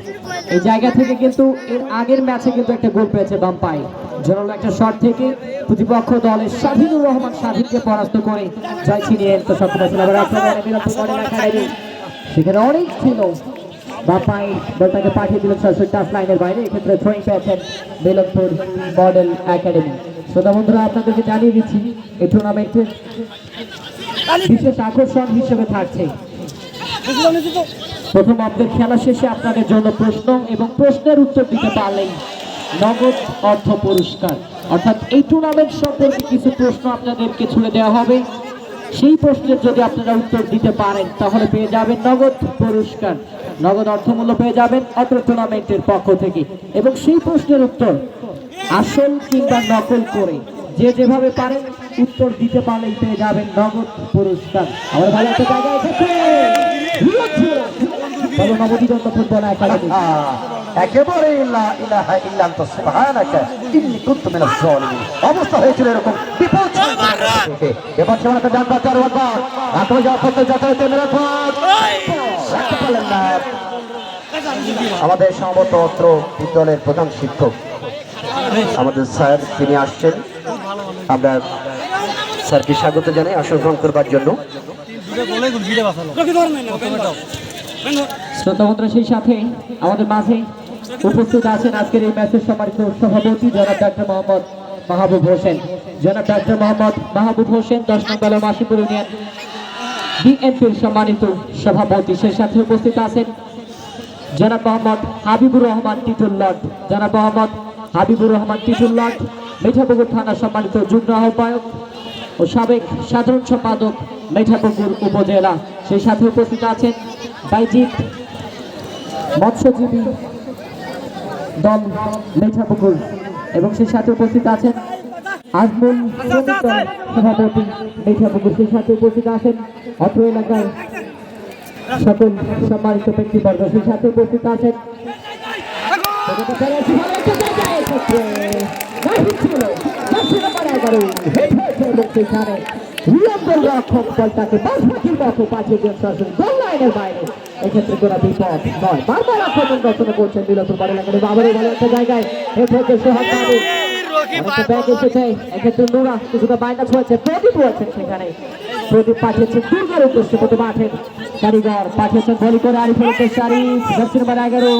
এই জায়গা থেকে কিন্তু এর আগের ম্যাচে কিন্তু একটা গোল পেয়েছে বাম পায়ে, জোরালো একটা শট থেকে প্রতিপক্ষ দলের শাহিনুর রহমান স্বাধীনকে পরাস্ত করে জয় ছিনিয়ে আনতে সক্ষম হয়েছিল। আবার সেখানে অনেক ছিল, বাম পায়ে বলটাকে পাঠিয়ে দিলেন সরাসরি টাচ লাইনের বাইরে। এক্ষেত্রে থ্রোয়িং পেয়েছেন মিলনপুর মডেল একাডেমি। শ্রোতা বন্ধুরা, আপনাদেরকে জানিয়ে দিচ্ছি এই টুর্নামেন্টের বিশেষ আকর্ষণ হিসেবে থাকছে প্রথম অর্ধের খেলা শেষে আপনাদের জন্য প্রশ্ন এবং প্রশ্নের উত্তর দিতে পারলেই নগদ অর্থ পুরস্কার। অর্থাৎ এই টুর্নামেন্ট সম্পর্কে কিছু প্রশ্ন আপনাদেরকে ছুড়ে দেওয়া হবে, সেই প্রশ্নের যদি আপনারা উত্তর দিতে পারেন তাহলে পেয়ে যাবেন নগদ পুরস্কার, নগদ অর্থমূল্য পেয়ে যাবেন অত্র টুর্নামেন্টের পক্ষ থেকে। এবং সেই প্রশ্নের উত্তর আসল কিংবা নকল করে যে যেভাবে পারেন উত্তর দিতে পারলেই পেয়ে যাবেন নগদ পুরস্কার। আমার ভালো একটা জায়গা এসেছে নবদিগন্ত ফুটবল একাডেমি। একেবারে অবস্থা হয়েছিল এরকম বিপদ এবার সীমানাতে ডান পাশে আক্রমণ যাওয়ার পথে যাতায়াত আমাদের সম্ভবত অত্র বিদ্যালয়ের প্রধান শিক্ষক আমাদের স্যার, তিনি আসছেন। আমরা স্যারকে স্বাগত জানাই আসন গ্রহণ করবার জন্য। শ্রোতা বন্ধুরা, সেই সাথে আমাদের মাঝে উপস্থিত আছেন আজকের এই ম্যাচের সম্মানিত সভাপতি জনাব ডাক্তার মোহাম্মদ মাহবুব হোসেন। জনাব ডাক্তার মোহাম্মদ মাহবুব হোসেন 10 নম্বর মাসিপুর ইউনিয়ন বিএনপির সম্মানিত সভাপতি। সেই সাথে উপস্থিত আছেন জনাব মোহাম্মদ হাবিবুর রহমান টিটুল লর্ড। জনাব মোহাম্মদ হাবিবুর রহমান টিটুল লর্ড মিঠাপুকুর থানার সম্মানিত যুগ্ম আহ্বায়ক ও সাবেক সাধারণ সম্পাদক মিঠাপুকুর উপজেলা। সেই সাথে উপস্থিত আছেন বাইজিৎ মৎস্যজীবী দল মিঠাপুকুর এবং সেই সাথে উপস্থিত আছেন আজমুল সভাপতি মিঠাপুকুর। সেই সাথে উপস্থিত আছেন অত্র এলাকার সকল সম্মানিত ব্যক্তিবর্গ। সেই সাথে উপস্থিত আছেন এক্ষেত্রে কোনো বিপদ নয়, বারবার আক্রমণ রচনা করছেন মিলনপুর মডেল একাডেমি। আবার এই ভালো একটা জায়গায় সোহাগ বাবু ব্যাগ এসেছে, এক্ষেত্রে নোরা কিছুটা মাইনাস হয়েছে, প্রদীপ রয়েছেন সেখানে। প্রদীপ পাঠিয়েছেন দুর্গের উদ্দেশ্যে, প্রতি মাঠের কারিগর পাঠিয়েছেন ভলি করে আরিফের উদ্দেশ্যে। আরিফ 11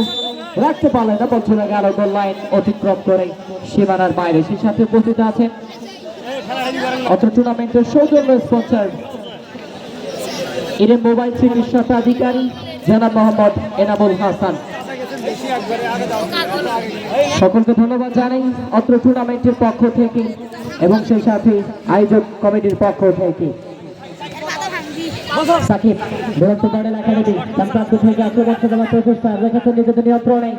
রাখতে পারলেন না, বল চলে গেল গোল লাইন অতিক্রম করে সীমানার বাইরে। সেই সাথে উপস্থিত আছেন অত্র টুর্নামেন্টের সৌজন্য স্পন্সর ইডেন মোবাইল সিটির স্বত্বাধিকারী জনাব মোহাম্মদ এনামুল হাসান। সকলকে ধন্যবাদ জানাই অত্র টুর্নামেন্টের পক্ষ থেকে এবং সেই সাথে আয়োজক কমিটির পক্ষ থেকে। সাকিব মিলনপুর মডেল একাডেমি সংক্রান্ত থেকে আক্রমণ করার প্রচেষ্টা রেখেছেন নিজেদের নিয়ন্ত্রণে,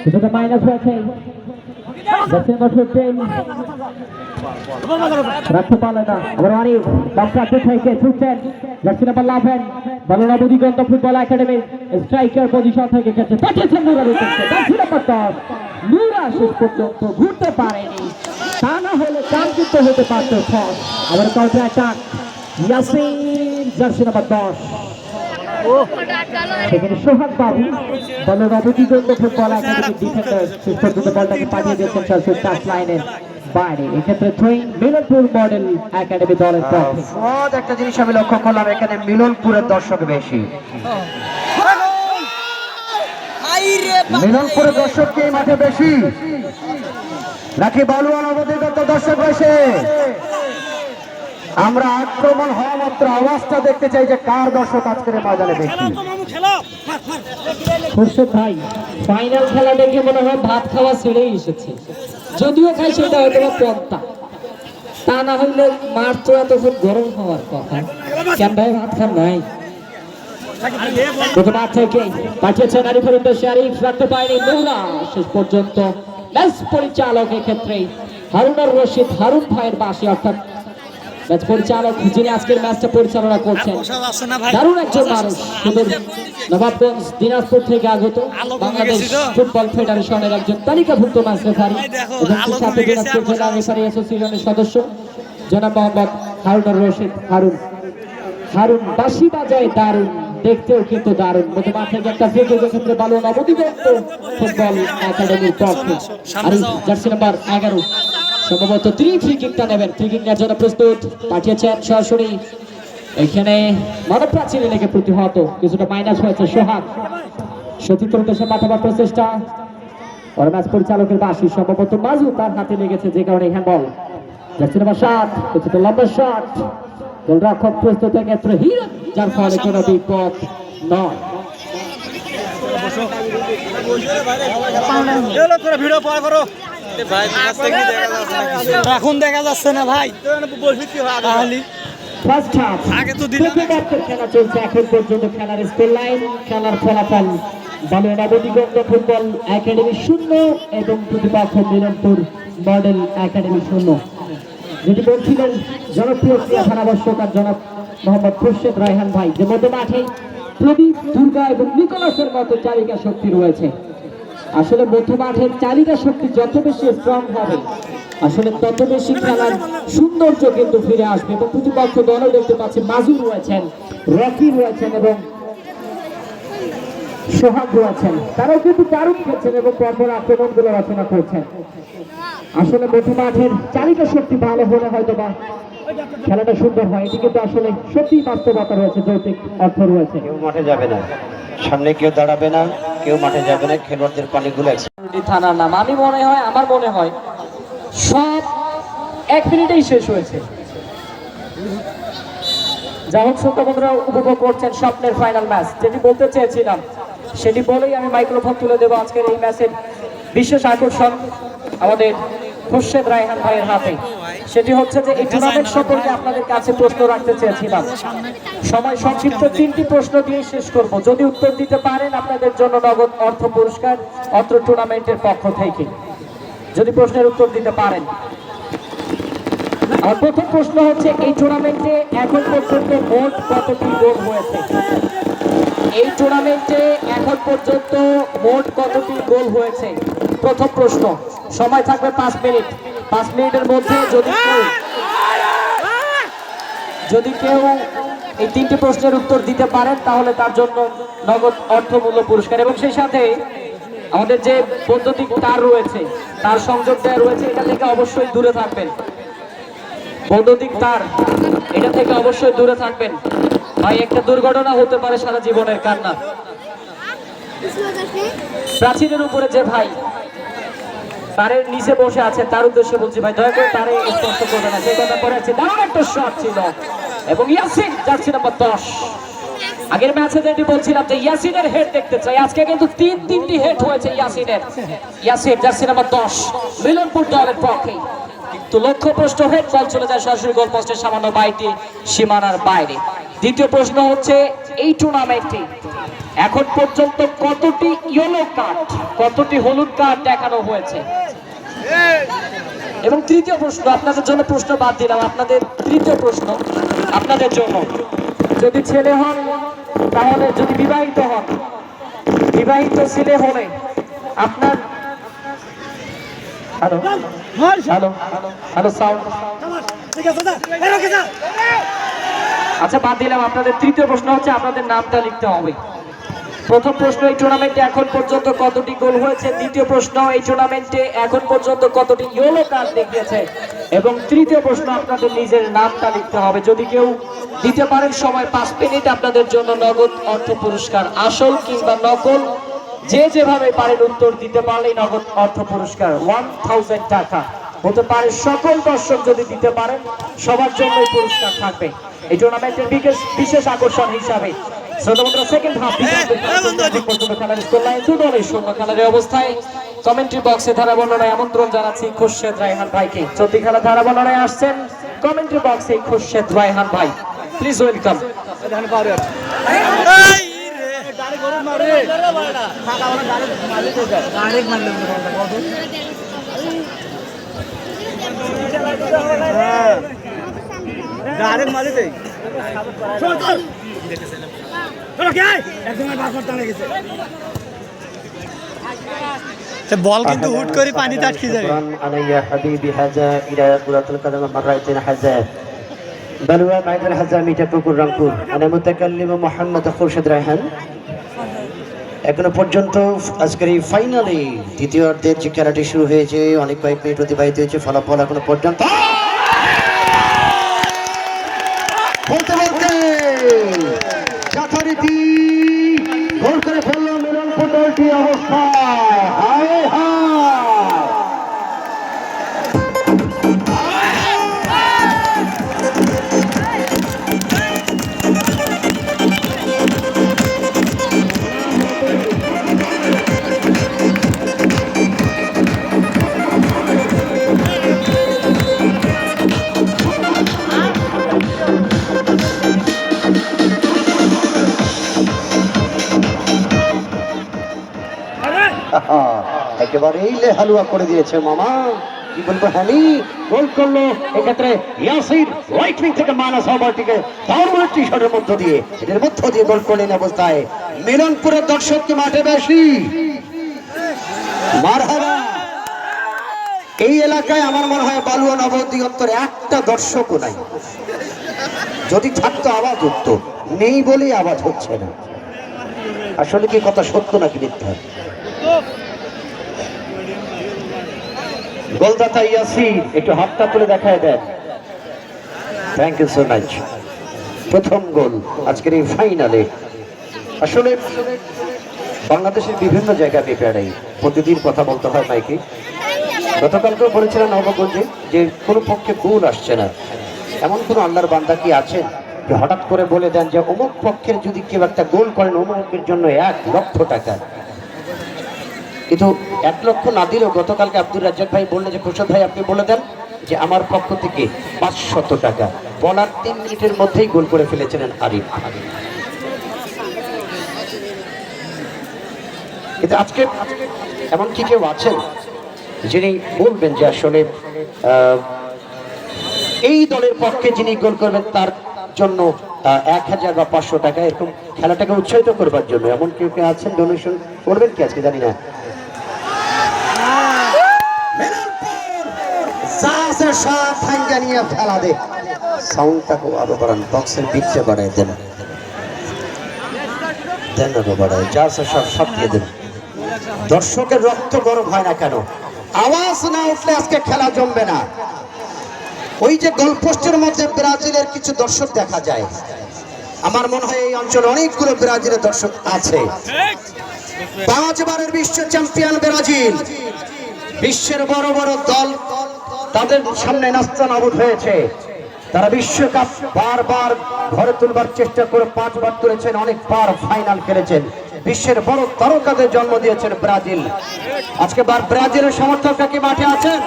কিছুটা মাইনাস হয়েছে, রাখতে পারলেন না। আবার অনেক বামপ্রান্ত থেকে ছুটছেন জার্সি নাম্বার লাভেন ভালোরা বুদ্ধিগন্ত ফুটবল একাডেমির স্ট্রাইকার পজিশন থেকে গেছে, পাঠিয়েছেন নুরার উদ্দেশ্যে। জার্সি নাম্বার 10 নুরা শেষ পর্যন্ত ঘুরতে পারেনি, তা না হলে চাঞ্চিত হতে পারত। আবার counter attack Yasin jersey number 10 সেখানে সোহাগ বাবু ভালোরা বুদ্ধিগন্ত ফুটবল একাডেমির ডিফেন্ডার শেষ পর্যন্ত বলটাকে পাঠিয়ে দিয়েছেন সরাসরি টাচ লাইনের বাইরে। এক্ষেত্রে থ্রোয়িং মিলনপুর মডেল একাডেমি দলের পক্ষে। একটা জিনিস আমি লক্ষ্য করলাম, এখানে মিলনপুরের দর্শক বেশি। মিলনপুরের দর্শক কি মাঠে বেশি নাকি বালুয়ান অবধিগত দর্শক বেশি? আমরা আক্রমণ হওয়া মাত্র আওয়াজটা দেখতে চাই যে কার দর্শক আজকের ময়দানে বেশি। খোরশেদ ভাই, ফাইনাল খেলা দেখে মনে হয় ভাত খাওয়া ছেড়েই এসেছে, যদিও খাই সেটা হয়তো পন্থা, তা না হইলে মাঠ তো এতক্ষণ গরম হওয়ার কথা। কেন ভাই ভাত খান নাই? প্রথম মাঠ থেকে পাঠিয়েছেন আরিফুল উদ্দেশ্যে, আরিফ রাখতে পারেনি নোরা। শেষ পর্যন্ত ম্যাচ পরিচালক এক্ষেত্রে হারুনুর রশিদ, হারুন ভাইয়ের বাঁশি, অর্থাৎ ম্যাচ পরিচালক যিনি আজকের ম্যাচটা পরিচালনা করছেন। দারুণ একজন মানুষ, সুদূর নবাবগঞ্জ দিনাজপুর থেকে আগত, বাংলাদেশ ফুটবল ফেডারেশনের একজন তালিকাভুক্ত ম্যাচ রেফারি এবং সাথে দিনাজপুর জেলা রেফারি অ্যাসোসিয়েশনের সদস্য জনাব মোহাম্মদ হারুনুর রশিদ। হারুন বাঁশি বাজায় দারুণ, দেখতেও কিন্তু দারুণ। মধ্যে মাঠ থেকে একটা ফ্রি কিকের ক্ষেত্রে ভালো নবদিগন্ত ফুটবল একাডেমির পক্ষে আরিফ, জার্সি নাম্বার 11 সম্ভবত তিনি ফ্রি কিকটা নেবেন। ফ্রি কিক নেওয়ার জন্য প্রস্তুত, পাঠিয়েছেন সরাসরি এখানে মানব প্রাচীরে লেগে প্রতিহত, কিছুটা মাইনাস হয়েছে। সোহাগ সতীর্থর উদ্দেশ্যে পাঠাবার প্রচেষ্টা, ওর ম্যাচ পরিচালকের বাঁশি, সম্ভবত মাজু তার হাতে লেগেছে, যে কারণে হ্যান্ডবল। জার্সি নাম্বার 7 কিছুটা লম্বা শট, গোলরক্ষক প্রস্তুত ক্ষেত্রে হিরণ, যার ফলে কোনো বিপদ নয়। এখন দেখা যাচ্ছে না ভাই, ফার্স্ট হাফ আগে তো দিলাম। খেলা চলছে এখন পর্যন্ত। খেলার স্কোর লাইন, খেলার ফলাফল বালু নবদিগন্ত ফুটবল একাডেমি 0 এবং প্রতিপক্ষ মিলনপুর মডেল একাডেমি 0। যেটি বলছিলেন জনপ্রিয় ক্রীড়া ধারাভাষ্যকার জনাব মোহাম্মদ খুরশেদ রায়হান ভাই, যে মধ্যে মাঠে প্রদীপ, দুর্গা এবং নিকোলাসের মতো চালিকা শক্তি রয়েছে। আসলে মধ্য মাঠের চালিকা শক্তি যত বেশি স্ট্রং হবে, আসলে তত বেশি খেলার সৌন্দর্য কিন্তু ফিরে আসবে। এবং প্রতিপক্ষ দলও দেখতে পাচ্ছি মাজুর রয়েছেন, রকি রয়েছেন এবং সোহাগ রয়েছেন, তারাও কিন্তু দারুণ খেলছেন এবং পরপর আক্রমণগুলো রচনা করছেন। আসলে মধ্য মাঠের চালিকা শক্তি ভালো হলে হয়তো বা খেলাটা সুন্দর হয়, এটি কিন্তু আসলে সত্যি বাস্তবতা রয়েছে, যৌক্তিক অর্থ রয়েছে। কেউ মাঠে যাবে না, সামনে কেউ দাঁড়াবে না, কেউ মাঠে যাবে না, খেলোয়াড়দের পানিগুলো থানার নাম আমার মনে হয় সব 1 মিনিটেই শেষ হয়েছে। যা হোক, শ্রোতা বন্ধুরা উপভোগ করছেন স্বপ্নের ফাইনাল ম্যাচ। যেটি বলতে চেয়েছিলাম সেটি বলেই আমি মাইক্রোফোন তুলে দেবো। আজকের এই ম্যাচের বিশেষ আকর্ষণ আমাদের খুরশেদ রায়হান ভাইয়ের হাতে। সেটি হচ্ছে যে এই টুর্নামেন্ট সম্পর্কে আপনাদের কাছে প্রশ্ন রাখতে চেয়েছিলাম। সময় সংক্ষিপ্ত, 3টি প্রশ্ন দিয়ে শেষ করব। যদি উত্তর দিতে পারেন আপনাদের জন্য নগদ অর্থ পুরস্কার অত্র টুর্নামেন্টের পক্ষ থেকে, যদি প্রশ্নের উত্তর দিতে পারেন। আমার প্রথম প্রশ্ন হচ্ছে, এই টুর্নামেন্টে এখন পর্যন্ত মোট কতটি গোল হয়েছে? এই টুর্নামেন্টে এখন পর্যন্ত মোট কতটি গোল হয়েছে? প্রথম প্রশ্ন। সময় থাকবে 5 মিনিট। 5 মিনিটের মধ্যে যদি কেউ এই 3টি প্রশ্নের উত্তর দিতে পারেন তাহলে তার জন্য নগদ অর্থমূল্য পুরস্কার। এবং সেই সাথে আমাদের যে বৈদ্যুতিক তার রয়েছে, তার সংযোগ দেওয়া রয়েছে, এটা থেকে অবশ্যই দূরে থাকবেন। বৈদ্যুতিক তার, এটা থেকে অবশ্যই দূরে থাকবেন। ভাই, একটা দুর্ঘটনা হতে পারে সারা জীবনের কান্না। প্রাচীরের উপরে যে ভাই তারের নিচে বসে আছে, তার উদ্দেশ্যে বলছি ভাই, দয়া করে তারে স্পষ্ট করবে না, সেই কথা পরে আছে। দারুণ একটা শট ছিল এবং ইয়াসিন, জার্সি নাম্বার 10। আগের ম্যাচে যেটি বলছিলাম যে ইয়াসিনের হেড দেখতে চাই, আজকে কিন্তু 3টি হেড হয়েছে ইয়াসিনের। ইয়াসিন, জার্সি নাম্বার 10, মিলনপুর দলের পক্ষে। কিন্তু লক্ষ্যপ্রষ্ট হেড, বল চলে যায় সরাসরি গোল পোস্টের সামান্য বাইরে, সীমানার বাইরে। দ্বিতীয় প্রশ্ন হচ্ছে, এই টুর্নামেন্টে এখন পর্যন্ত কতটি ইয়েলো কার্ড, কতটি হলুদ কার্ড দেখানো হয়েছে? এবং তৃতীয় প্রশ্ন, আপনাদের জন্য প্রশ্ন বাদ দিলাম, আপনাদের তৃতীয় প্রশ্ন আপনাদের জন্য, যদি ছেলে হন তাহলে, যদি বিবাহিত হন, বিবাহিত ছেলে হলে আপনার হ্যালো হ্যালো হ্যালো সাউন্ড, আচ্ছা বাদ দিলাম। আপনাদের তৃতীয় প্রশ্ন হচ্ছে, আপনাদের নামটা লিখতে হবে। প্রথম প্রশ্ন, এই টুর্নামেন্টে এখন পর্যন্ত কতটি গোল হয়েছে? দ্বিতীয় প্রশ্ন, এই টুর্নামেন্টে এখন পর্যন্ত কতটি ইয়েলো কার্ড দেখিয়েছে? এবং তৃতীয় প্রশ্ন, আপনাদের নিজের নামটা লিখতে হবে। যদি কেউ দিতে পারেন, সময় 5 মিনিট, আপনাদের জন্য নগদ অর্থ পুরস্কার, আসল কিংবা নকল, যে যেভাবে পারেন উত্তর দিতে পারলেই নগদ অর্থ পুরস্কার 1000 টাকা হতে পারে। সকল দর্শক যদি দিতে পারেন, সবার জন্যই পুরস্কার থাকবে। এই টুর্নামেন্টের বিশেষ আকর্ষণ হিসাবে সেকেন্ড হাফ পর্যন্ত খেলার স্কোর লাইন 2-0 খেলার অবস্থায় কমেন্ট্রি বক্সে ধারা বর্ণনায় আমন্ত্রণ জানাচ্ছি খুরশেদ রায়হান ভাইকে। চলতি খেলা ধারা বর্ণনায় আসছেন কমেন্ট্রি বক্সে খুরশেদ রায়হান ভাই, প্লিজ ওয়েলকাম। ডাইরেক্ট মারিতে বল কিন্তু হুট করে পানিতে আটকে যাবে আনাইয়া হাবিবি হাজা ইলা কুরাতুল কদম মারাইতিন হাজা বালুয়া মাইদান হাজা মিঠাপুকুর রংপুর আনা মুতাকাল্লিম মোহাম্মদ খুরশিদ রায়হান। এখনো পর্যন্ত আজকের এই ফাইনালে দ্বিতীয়ার্ধের যে খেলাটি শুরু হয়েছে অনেক কয়েক মিনিট অতিবাহিত হয়েছে, ফলাফল এখনো পর্যন্ত বলতে বলতে যথারীতি গোল করে ফেলল মিলনপুর দলটি। অবস্থা হায় হায় একেবারেই হালুয়া করে দিয়েছে মামা, কি বলবো। হ্যালি গোল করলো এক্ষেত্রে ইয়াসির, রাইট উইং থেকে মাইনাস ওভারটিকে ফরওয়ার্ড টি-শার্টের মধ্য দিয়ে এদের মধ্য দিয়ে গোল করলেন। অবস্থায় মিলনপুরের দর্শককে মাঠে বেশি মারহাবা। এই এলাকায় আমার মনে হয় বালুয়া নবদিগন্তর একটা দর্শকও নাই, যদি থাকতো আওয়াজ উঠতো, নেই বলেই আওয়াজ হচ্ছে না। আসলে কি কথা সত্য নাকি মিথ্যা? গোলদাতা ইয়াসির একটু হাতটা তুলে দেখায় দেন। Thank you so much. প্রথম গোল আজকের এই ফাইনালে। আসলে বাংলাদেশের বিভিন্ন জায়গায় আমি বেড়াই, প্রতিদিন কথা বলতে হয় মাইকে। গতকালকেও বলেছিলেন নবগঞ্জে যে কোনো পক্ষে গোল আসছে না, এমন কোনো আল্লাহর বান্দা কি আছেন যে হঠাৎ করে বলে দেন যে অমুক পক্ষের যদি কেউ একটা গোল করেন অমুকের জন্য 1 লক্ষ টাকা। কিন্তু 1 লক্ষ না দিলেও গতকালকে আব্দুর রাজ্জাক ভাই বললেন যে খুরশিদ ভাই আপনি বলে দেন যে আমার পক্ষ থেকে 500 টাকা। বলার 3 মিনিটের মধ্যেই গোল করে ফেলেছিলেন আরিফ। কিন্তু আজকে এমন কি কেউ আছেন যিনি বলবেন যে আসলে এই দলের পক্ষে যিনি গোল করবেন তার জন্য 1000 বা 500 টাকা, এরকম খেলাটাকে উৎসাহিত করবার জন্য এমন কেউ কে আছেন? ডোনেশন করবেন কি আজকে জানি না। ফেলা দে সাউন্ডটাকে আরো বাড়ান, বক্সের বিটটা বাড়ায় দেন, দেন আরো বাড়ায়, যা সব দিয়ে দেন। দর্শকের রক্ত গরম হয় না কেন? আওয়াজ না উঠলে আজকে খেলা জমবে না। ওই যে গোলপোস্টের মধ্যে ব্রাজিলের কিছু দর্শক দেখা যায়, আমার মনে হয় এই অঞ্চলে অনেকগুলো ব্রাজিলের দর্শক আছে। 5 বারের বিশ্ব চ্যাম্পিয়ন ব্রাজিল, বিশ্বের বড় বড় দল তাদের সামনে নাস্তানাবুদ হয়েছে। তারা বিশ্বকাপ বারবার ঘরে তুলবার চেষ্টা করে 5 বার তুলেছেন, অনেকবার ফাইনাল খেলেছেন। বিশ্বের বড় তারকাদের জন্ম দিয়েছেন ব্রাজিল। আজকে ব্রাজিলের সমর্থকরা কি মাঠে আছেন?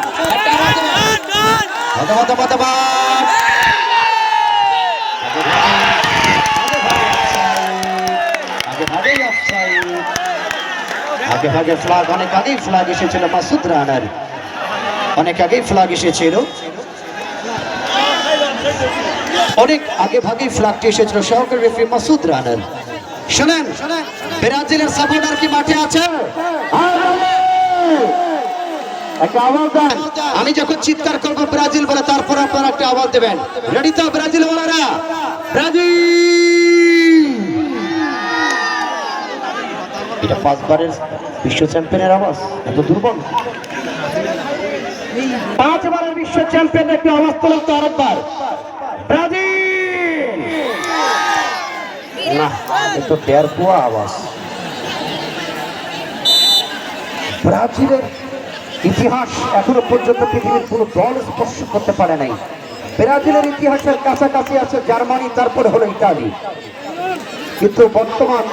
আগে ভাগে ফ্ল্যাগ, অনেক আগেই ফ্ল্যাগ এসেছিল মাসুদ রানার, অনেক আগেই ফ্ল্যাগ এসেছিল, অনেক আগে ভাগেই ফ্ল্যাগটি এসেছিল সহকারী রেফারি মাসুদ রানার। শুনেন, ব্রাজিলের সাপোর্টার কি মাঠে আছে? একটা আওয়াজ দেন। আমি যখন চিৎকার করবো ব্রাজিল বলে, তারপর আপনারা একটা আওয়াজ দেবেন। রেডি তো ব্রাজিল বলারা? ব্রাজিল। এটা 5 বারের বিশ্ব চ্যাম্পিয়নের আওয়াজ এত দুর্বল? 5 বারের বিশ্ব চ্যাম্পিয়ন একটি আওয়াজ তোলেন তো আরেকবার। ব্রাজিল না, এত দেড় পোয়া আওয়াজ। ব্রাজিলের ইতিহাস এখনো পর্যন্ত পৃথিবীর কোনো দল স্পর্শ করতে পারে নাই। ব্রাজিলের ইতিহাসের কাছাকাছি আছে জার্মানি, তারপরে হলো ইতালি। কিন্তু বর্তমান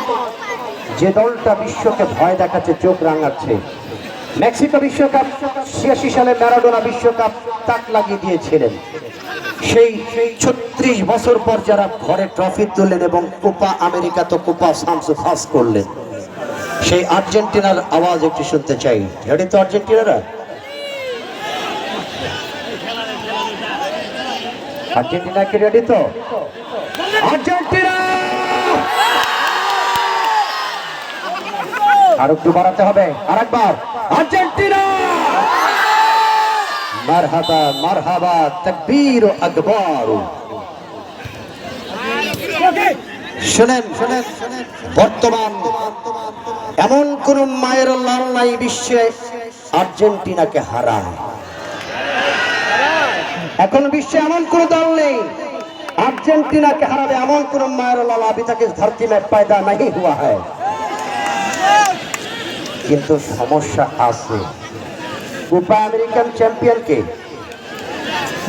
যে দলটা বিশ্বকে ভয় দেখাচ্ছে, চোখ রাঙাচ্ছে, মেক্সিকো বিশ্বকাপ 86 সালে ম্যারাডোনা বিশ্বকাপ তাক লাগিয়ে দিয়েছিলেন। সেই 36 বছর পর যারা ঘরে ট্রফি তুললেন এবং কোপা আমেরিকা তো কোপা সামসু ফাস করলেন, সেই আর্জেন্টিনার আওয়াজ একটু শুনতে চাই। রেডি তো আর্জেন্টিনারা? আর্জেন্টিনা কি রেডি তো? আর্জেন্টিনা আর একটু বাড়াতে হবে, আরেকবার আর্জেন্টিনা। মারহাবা মারহাবা, তাকবীর ও আকবার। শুনেন শুনেন, বর্তমান এমন কোন মায়ের লাল নাই বিশ্বে আর্জেন্টিনাকে হারায়। এখন বিশ্বে এমন কোন দল নেই আর্জেন্টিনাকে হারাবে, এমন কোন মায়ের লাল अभी तक इस धरती में पैदा नहीं हुआ है। কিন্তু সমস্যা আছে। কোপা আমেরিকান চ্যাম্পিয়ন কে?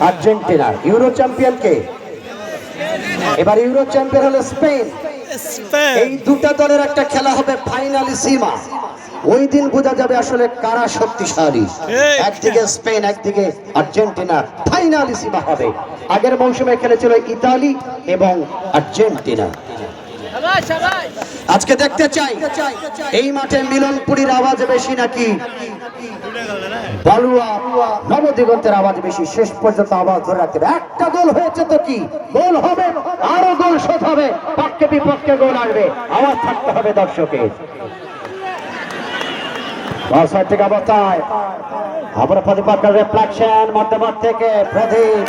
আর্জেন্টিনা। ইউরো চ্যাম্পিয়ন কে? এবার ইউরো চ্যাম্পিয়ন হলো স্পেন। এই দুটা দলের একটা খেলা হবে ফাইনালিসিমা। ওই দিন বোঝা যাবে আসলে কারা শক্তিশালী। একদিকে স্পেন, একদিকে আর্জেন্টিনা, ফাইনালিসিমা হবে। আগের মৌসুমে খেলেছিল ইতালি এবং আর্জেন্টিনা। আজকে দেখতে চাই এই মাঠে মিলনপুরীর আওয়াজ বেশি নাকি বালুয়া নবদিগন্তের আওয়াজ বেশি। শেষ পর্যন্ত আওয়াজ ধরে রাখতে হবে। একটা গোল হয়েছে তো কি, গোল হবে, আরো গোল শোধ হবে, পক্ষে বিপক্ষে গোল আসবে, আওয়াজ থাকতে হবে দর্শকের। থেকে অবস্থায় আমরা প্রতিপক্ষের রিফ্লেকশন মধ্যমাঠ থেকে প্রদীপ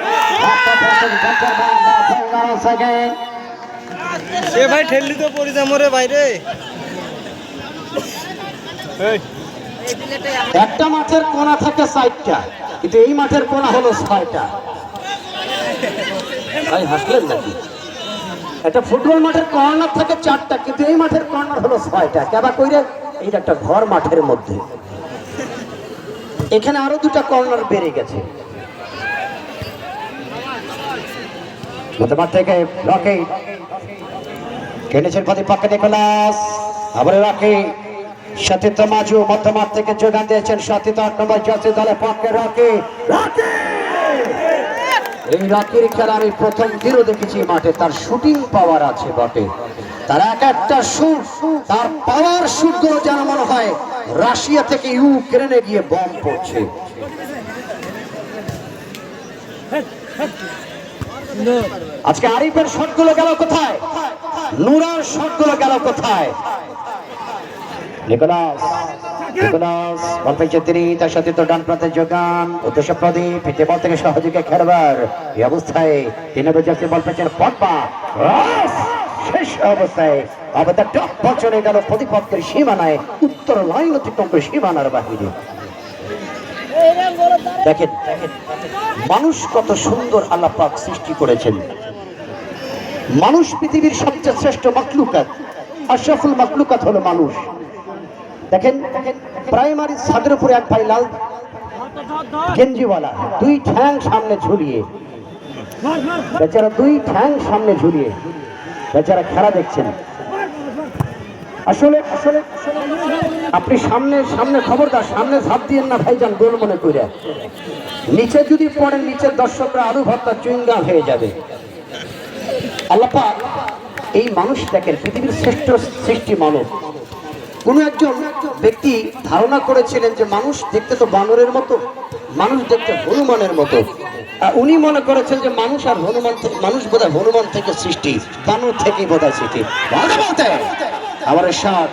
সে ভাই ঠেললি তো পড়ি যা মরে বাইরে। একটা মাঠের কোণা থাকে 4টা, কিন্তু এই মাঠের কোণা হলো 6টা। ভাই হাসলেন নাকি? একটা ফুটবল মাঠের কর্নার থাকে 4টা, কিন্তু এই মাঠের কর্নার হলো 6টা। কেবা কইরে এইটা একটা ঘর মাঠের মধ্যে, এখানে আরো 2টা কর্নার বেড়ে গেছে। মধ্যমাঠ থেকে রকি কেনেছেন প্রতিপক্ষে নিকোলাস, আবার রকি সতীর্থ মাজু মধ্যমাঠ থেকে যোগান দিয়েছেন। সতীর্থ 8 নম্বর জার্সি দলের পক্ষে রকি। এই রকির খেলা আমি প্রথম দিনও দেখেছি মাঠে। তার শুটিং পাওয়ার আছে বটে, তার এক একটা শুট, তার পাওয়ার শুটগুলো যেন মনে হয় রাশিয়া থেকে ইউক্রেনে গিয়ে বম পড়ছে। আজকে আরিফের শটগুলো গেল কোথায়? নুরার শটগুলো গেল কোথায়? নিকোলাস নিকোলাস বল পেয়েছে তিনি, তার সাথে তো ডান প্রান্তে যোগান, উদ্দেশ্য প্রদীপ, পিঠে বল থেকে সহযোগী খেলোয়াড়। এই অবস্থায় 3 নম্বর জার্সি বল পেয়েছেন পদ্মা। শেষ অবস্থায় আবার তার টপ বল চলে গেল প্রতিপক্ষের সীমানায়, উত্তর লাইন অতিক্রম করে সীমানার বাহিরে। দেখেন মানুষ কত সুন্দর আল্লাহ পাক সৃষ্টি করেছেন। মানুষ পৃথিবীর সবচেয়ে শ্রেষ্ঠ মাখলুকাত, আশরাফুল মাখলুকাত হলো মানুষ। দেখেন প্রাইমারি ছাদের উপরে এক ভাই লাল গেঞ্জিওয়ালা, 2 ঠ্যাং সামনে ঝুলিয়ে, বেচারা 2 ঠ্যাং সামনে ঝুলিয়ে বেচারা খেলা দেখছেন। আসলে আসলে আপনি সামনে খবরদার সামনে ঝাঁপ দিয়েন না ভাইজান, গোল মনে করে। নিচে যদি পড়েন, নিচের দর্শকরা আলু ভর্তা চুইংগাম হয়ে যাবে। আল্লাহ পাক এই মানুষ দেখেন, পৃথিবীর শ্রেষ্ঠ সৃষ্টি মানব। কোন একজন ব্যক্তি ধারণা করেছিলেন যে মানুষ দেখতে তো বানরের মতো, মানুষ দেখতে হনুমানের মতো। উনি মনে করেছেন যে মানুষ আর হনুমান, মানুষ বোধহয় হনুমান থেকে সৃষ্টি, বানর থেকেই বোধহয় সৃষ্টি। বলতে আমার শার্ট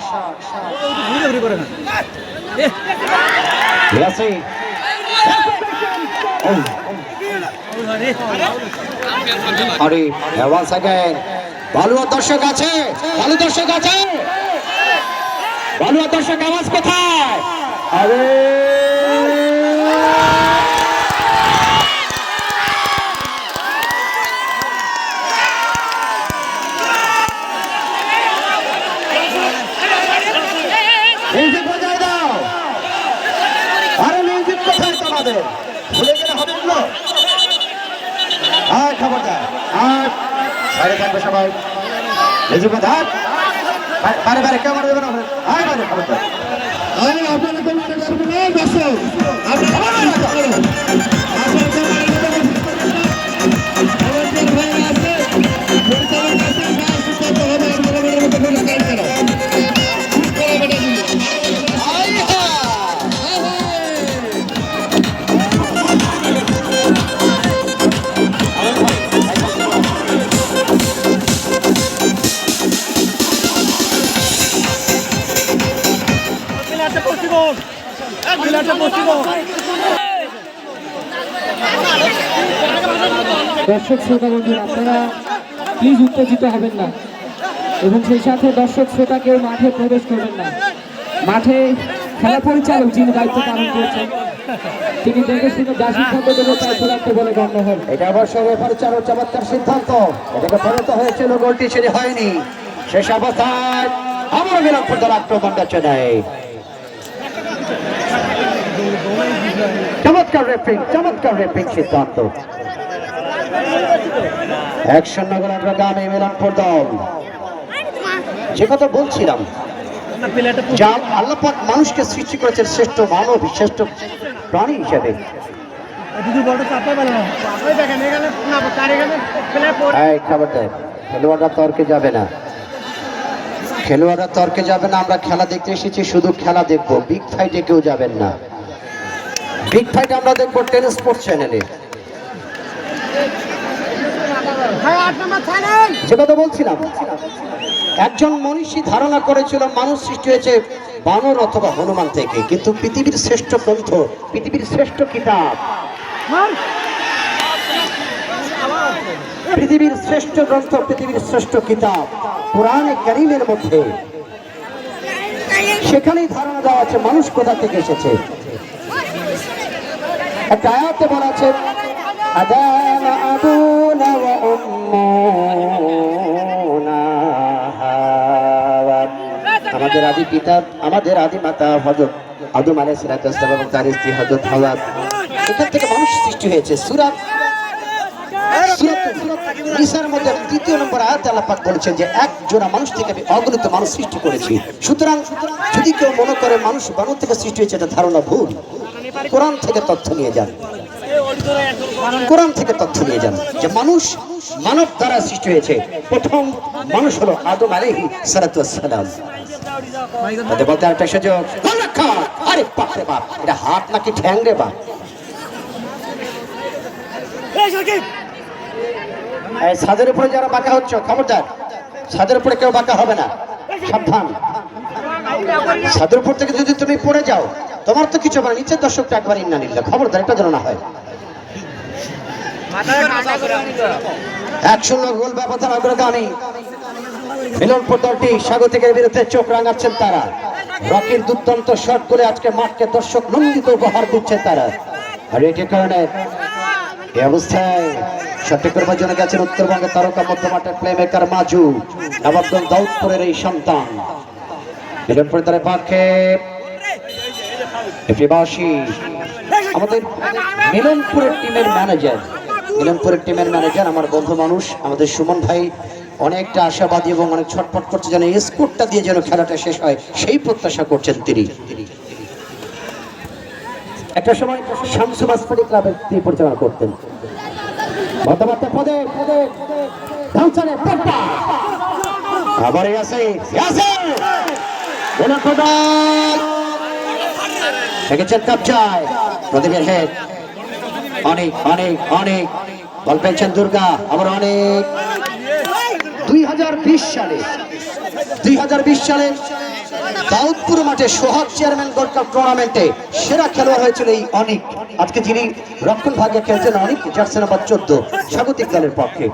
আরে once again বালুয়া দর্শক আছে, বালু দর্শক আছে, বালুয়া দর্শক আওয়াজ কোথায়? আরে মিউজিক বাজায় দাও। আরে মিউজিক কোথায় তোমাদের? ভুলে গেলে হবে না। আর খবরদার, আর বাইরে থাকবে সবাই। মিউজিক বাজায়, বাইরে বাইরে কেউ মারা যাবে না। আর বাইরে খবরদার। আরে আপনারা তো মারা যাবে না, বসো। আপনি ভাই আছে, দর্শক শ্রোতা বন্ধুরা আপনারা প্লিজ উত্তেজিত হবেন না এবং সেই সাথে দর্শক শ্রোতা কেউ মাঠে প্রবেশ করবেন না। মাঠে খেলা পরিচালক যিনি দায়িত্ব পালন করেছেন তিনি দেখে শুনে যা সিদ্ধান্ত দেবে তাই চূড়ান্ত বলে গণ্য হন। এটা অবশ্য রেফারি চারো চমৎকার সিদ্ধান্ত, এটাকে পরিণত হয়েছিল, গোলটি সেটি হয়নি। শেষ অবস্থায় আবার মিলনপুর দল আক্রমণটা চেনাই। চমৎকার রেফারিং সিদ্ধান্ত। 1-0 গোলে আগামী মিলনপুর দল। যে কথা বলছিলাম, যা আল্লাহ পাক মানুষকে সৃষ্টি করেছেন শ্রেষ্ঠ মানব, শ্রেষ্ঠ প্রাণী হিসেবে। খেলোয়াড়রা তর্কে যাবে না, আমরা খেলা দেখতে এসেছি, শুধু খেলা দেখবো, বিগ ফাইটে কেউ যাবেন না। বিগ ফাইট আমরা দেখবো টেনিস স্পোর্টস চ্যানেলে। যে কথা বলছিলাম, একজন মনীষী ধারণা করেছিল মানুষ সৃষ্টি হয়েছে বানর অথবা হনুমান থেকে, কিন্তু পৃথিবীর শ্রেষ্ঠ গ্রন্থ, পৃথিবীর শ্রেষ্ঠ কিতাব, পৃথিবীর শ্রেষ্ঠ গ্রন্থ, পৃথিবীর শ্রেষ্ঠ কিতাব কোরআনে কারীমের মধ্যে, সেখানেই ধারণা দেওয়া আছে মানুষ কোথা থেকে এসেছে। একটা আয়াতে বলা আছে, আদানা আবুনা ওয়া উম্মুনা, আমাদের আদি পিতা, আমাদের আদি মাতা হযরত আদম আলাইহিস সালাম এবং তার স্ত্রী হযরত হাওয়া, এখান থেকে মানুষ সৃষ্টি হয়েছে। সূরা নিসার মধ্যে 3 নম্বর আয়াতে আল্লাহ পাক বলেছেন যে এক জোড়া মানুষ থেকে আমি অগণিত মানুষ সৃষ্টি করেছি। সুতরাং যদি কেউ মনে করে মানুষ বানর থেকে সৃষ্টি হয়েছে, এটা ধারণা ভুল। কোরআন থেকে তথ্য নিয়ে যান, কোরআন থেকে তথ্য নিয়ে যান যে মানুষ মানব দ্বারা সৃষ্টি হয়েছে। প্রথম মানুষ হলো আদম আলাইহিস সালাম। তাদের বলতে একটা সুযোগ, আরে বাপ রে বাপ, এটা হাত নাকি ঠ্যাং রে বাপ? ছাদের উপরে যারা বাঁকা হচ্ছে খবরদার, ছাদের উপরে কেউ বাঁকা হবে না, সাবধান। ছাদের উপর থেকে যদি তুমি পড়ে যাও, তোমার তো কিছু হবে না, নিচের দর্শকটা একবার ইন্না নিলে খবরদার, এটা যেন না হয়। 1-0 গোল ব্যবধান অগ্রগামী মিলনপুর দলটি স্বাগতিকের বিরুদ্ধে চোখ রাঙাচ্ছেন তারা। রকির দুর্দান্ত শট করে আজকে মাঠকে দর্শক নন্দিত উপহার দিচ্ছে তারা। আর এটির কারণে এই অবস্থায় শটটি করবার জন্য গেছেন উত্তরবঙ্গের তারকা মধ্যমাঠের প্লেমেকার মাজু, নবাবগঞ্জ দাউদপুরের এই সন্তান। মিলনপুর দলের পক্ষে আমাদের মিলনপুরের টিমের ম্যানেজার, আমার বন্ধু মানুষ, আমাদের সুমন ভাই অনেকটা আশাবাদী এবং অনেক ছটফট করছে যেন স্কোরটা দিয়ে যেন খেলাটা শেষ হয়, সেই প্রত্যাশা করছেন তিনি। একটা সময় শামসু বাসপাড়ি ক্লাবের তিনি পরিচালনা করতেন। আবার দেখেছেন কবজায় প্রদীপের হেড, অনেক অনেক অনেক বল পেয়েছেন দুর্গা, আবার অনেক। 2020 সালে দাউদপুর মাঠে সোহাগ চেয়ারম্যান গোল্ড কাপ টুর্নামেন্টে সেরা খেলোয়াড় হয়েছিল এই অনেক। আজকে যিনি রক্ষণ ভাগে খেলছেন অনেক, জার্সি নাম্বার 14 স্বাগতিক দলের পক্ষে।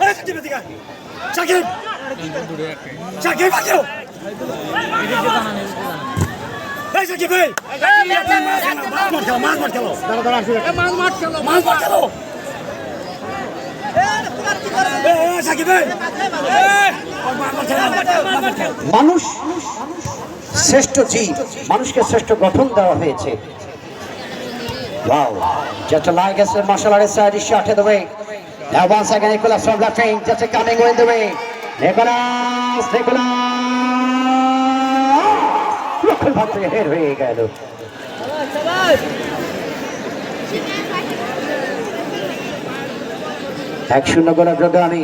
মানুষ শ্রেষ্ঠ জীব, মানুষকে শ্রেষ্ঠ গঠন দেওয়া হয়েছে। Wow, just a like as a martial artist side is shot in the way. Now once again Nicholas from left wing, just a coming in the way. Nicholas look at the head হয়ে গেল। এক-শূন্য গোল অগ্রগামী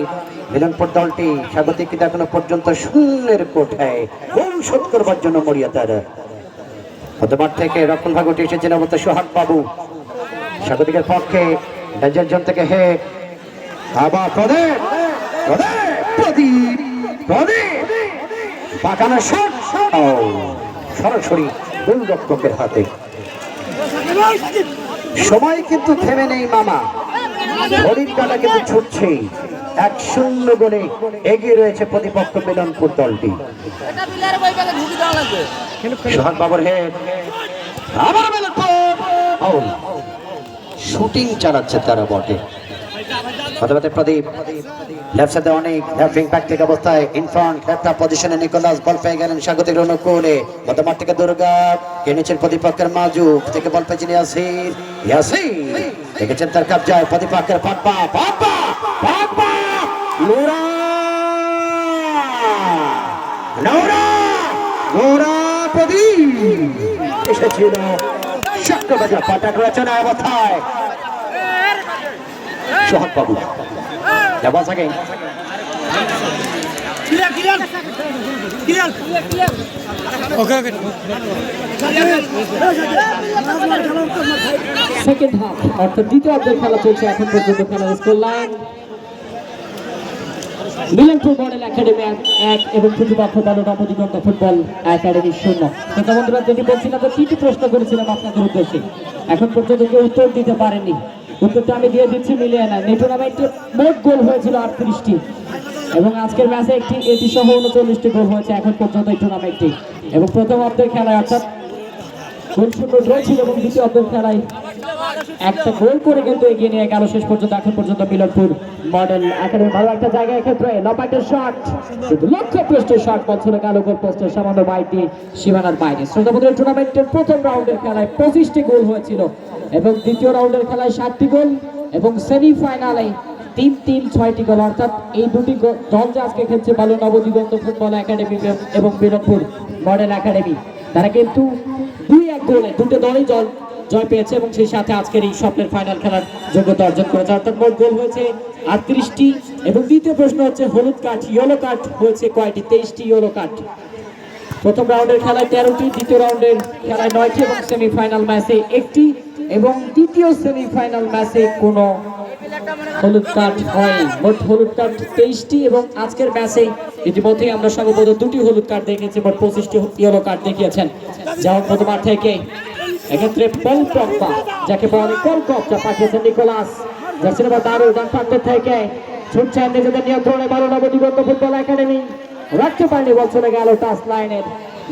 মিলনপুর দলটি। স্বাগতিক এখনো পর্যন্ত শূন্যের কোঠায় গোল শোধ করবার জন্য মরিয়া তারা। মধ্যমাঠ থেকে রক্ষণ ভাগ উঠে এসেছেন অবশ্য সোহাগ বাবু স্বাগতিকের পক্ষে। ডেঞ্জার জোন থেকে হেড, আবার প্রদীপ বাঁকানো শট, সরাসরি গোলরক্ষকের হাতে। সময় কিন্তু থেমে নেই মামা, ঘড়ির কাঁটা কিন্তু ছুটছে। 1-0 গোলে এগিয়ে রয়েছে প্রতিপক্ষ মিলনপুর দলটি। সোহাগ বাবর হেড, আবার মিলনপুর ফাউল। শুটিং চালাচ্ছে তারা বটে। প্রথমে প্রদীপ, লেফট সাইডে অনেক, লেফট উইং ব্যাক থেকে অবস্থায় ইনফ্রন্ট, লেফট পজিশনে নিকোলাস, বল পেয়ে গেলেন স্বাগতিক অনুকূলে। মধ্যমাঠ থেকে দুর্গা, কে নিচের প্রতিপক্ষের মাজুক থেকে বল পেয়েছেন ইয়াসির। ইয়াসির দেখেছেন তার কবজায় প্রতিপক্ষের পাটপা, পাটপা, পাটপা, নোরা, নোরা, নোরা প্রদীপ এসেছিল চক্রবাজা পাটাক রচনা অবস্থায়। সোহাগ বাবু যাবো থাকে সেকেন্ড হাফ অর্থাৎ দ্বিতীয় অর্ধের খেলা চলছে এখন পর্যন্ত। খেলার score line Milanpur model academy 1 এবং প্রতিপক্ষ দল নবদিগন্ত ফুটবল একাডেমি 0। শ্রোতা বন্ধুরা, যেটি বলছিলাম তো 3টি প্রশ্ন করেছিলাম আপনাদের উদ্দেশ্যে, এখন পর্যন্ত কেউ উত্তর দিতে পারেননি। উত্তরটা আমি দিয়ে দিচ্ছি মিলিয়ে না। এই টুর্নামেন্টে মোট গোল হয়েছিল 38টি এবং আজকের ম্যাচে এটি সহ 39টি গোল হয়েছে এখন পর্যন্ত এই টুর্নামেন্টে। এবং প্রথম অর্ধের খেলায় অর্থাৎ গোল শূন্য ড্র ছিল এবং দ্বিতীয় অর্ধের খেলায় একটা গোল করে কিন্তু এগিয়ে নিয়ে গেল শেষ পর্যন্ত এখন পর্যন্ত মিলনপুর মডেল একাডেমি। ভালো একটা জায়গায় ক্ষেত্রে লম্বাটের শট, কিন্তু লক্ষ্য পোস্টের শট বল ছিল গেল গোল পোস্টের সামান্য বাইরে সীমানার বাইরে। শ্রোতা বন্ধুরা, টুর্নামেন্টের প্রথম রাউন্ডের খেলায় 25টি গোল হয়েছিল এবং দ্বিতীয় রাউন্ডের খেলায় 7টি গোল এবং সেমিফাইনালে 3-6টি গোল। অর্থাৎ এই দুটি দল যে আজকে খেলছে ভালো নবদিগন্ত ফুটবল একাডেমি এবং মিলনপুর মডেল একাডেমি, তারা কিন্তু 2-1 গোলে দুটো দলই জয় পেয়েছে এবং সেই সাথে আজকের এই স্বপ্নের ফাইনাল খেলার যোগ্যতা অর্জন করেছে। অর্থাৎ মোট গোল হয়েছে 38টি এবং দ্বিতীয় প্রশ্ন হচ্ছে হলুদ কার্ড, ইয়েলো কার্ড হয়েছে কয়টি? 23টি ইয়েলো কার্ড। প্রথম রাউন্ডের খেলায় 13টি, দ্বিতীয় রাউন্ডের খেলায় 9টি এবং সেমিফাইনাল ম্যাচে 1টি এবং দ্বিতীয় সেমিফাইনাল ম্যাচে কোনো হলুদ কার্ড হয়নি। মোট হলুদ কার্ড 23টি এবং আজকের ম্যাচে ইতিমধ্যেই আমরা সর্বপ্রথম 2টি হলুদ কার্ড দেখেছি, মোট 25টি ইয়েলো কার্ড দেখিয়েছেন। যেমন প্রথমার থেকে এক্ষেত্রে পল পগবা, যাকে বলে পল পগবা, পাঠিয়েছেন নিকোলাস, জার্সি নাম্বার 12 ডান প্রান্ত থেকে ছুটছেন নিজেদের নিয়ন্ত্রণে ভালো নবদিগন্ত ফুটবল একাডেমি। রাখতে পারেনি, বল চলে গেল টাচ লাইনের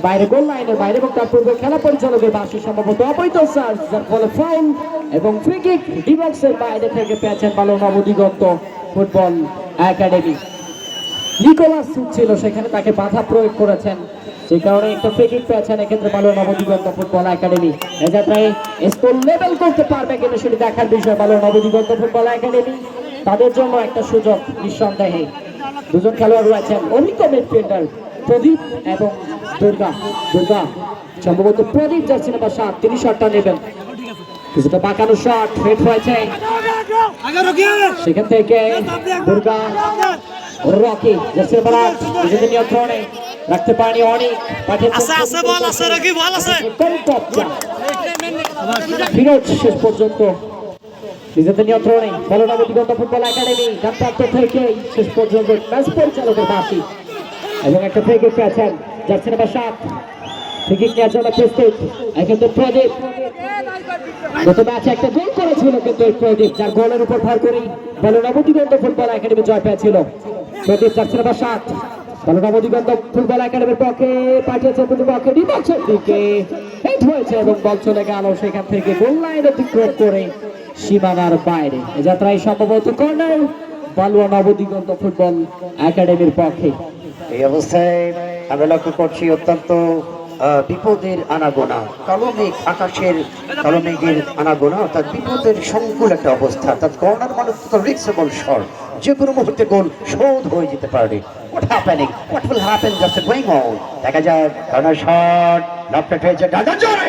বাইরে, গোল লাইনের বাইরে এবং তার পূর্বে খেলা পরিচালকের বাসী সম্ভবত অবৈধ সার্চ, যার ফলে ফাউল এবং ফ্রি কিক ডি বক্সের বাইরে থেকে পেয়েছেন ভালো নবদিগন্ত ফুটবল একাডেমি। নিকোলাস ছিল সেখানে, তাকে বাধা প্রয়োগ করেছেন, সেই কারণে একটা ফ্রি কিক পেয়েছেন এক্ষেত্রে ভালো নবদিগন্ত ফুটবল একাডেমি। এ যাত্রায় স্কোর লেভেল করতে পারবে কিনা সেটি দেখার বিষয় ভালো নবদিগন্ত ফুটবল একাডেমি। তাদের জন্য একটা সুযোগ নিঃসন্দেহে। দুজন খেলোয়াড় রয়েছেন, অভিজ্ঞ মিডফিল্ডার প্রদীপ এবং দুর্গা। দুর্গা সম্ভবত প্রদীপ, জার্সি নাম্বার 7, তিনি শটটা নেবেন। কিছুটা বাঁকানো শট হেড হয়েছে সেখান থেকে দুর্গা, রকি জার্সি নাম্বার 8 নিজেদের নিয়ন্ত্রণে রাখতে পারেনি, অনেক ফিরোজ শেষ পর্যন্ত নিজেদের নিয়ন্ত্রণে ভালো নবদিগন্ত ফুটবল একাডেমি। ডান প্রান্ত থেকে শেষ পর্যন্ত ম্যাচ পরিচালকের বাসী এবং একটা ফ্রি কিক পেয়েছেন জার্সি নাম্বার 7, ফ্রি কিক নেওয়ার জন্য প্রস্তুত এক্ষেত্রে প্রদীপ। গত ম্যাচে একটা গোল করেছিল কিন্তু এই প্রদীপ, যার গোলের উপর ভর করেই ভালো নবদিগন্ত ফুটবল একাডেমি জয় পেয়েছিল। প্রদীপ জার্সি নাম্বার 7 ভালো নবদিগন্ত ফুটবল একাডেমির পক্ষে পাঠিয়েছে প্রতিপক্ষের ডি বক্সের দিকে, হেড হয়েছে এবং বল চলে গেল সেখান থেকে গোল লাইন অতিক্রম করে সীমানার বাইরে। এ যাত্রায় সম্ভবত কর্নার বালুয়া নবদিগন্ত ফুটবল একাডেমির পক্ষে। এই অবস্থায় আমরা লক্ষ্য করছি অত্যন্ত বিপদের আনাগোনা, কালো মেঘ, আকাশের কালো মেঘের আনাগোনা, অর্থাৎ বিপদের সংকুল একটা অবস্থা। অর্থাৎ কর্নার মানে তো রিক্সেবল শট, যে কোনো মুহূর্তে গোল শোধ হয়ে যেতে পারে। What happening? What will happen? Just going on. দেখা যায় কর্নার শট, লফটেড হয়েছে ডাটা জোরে,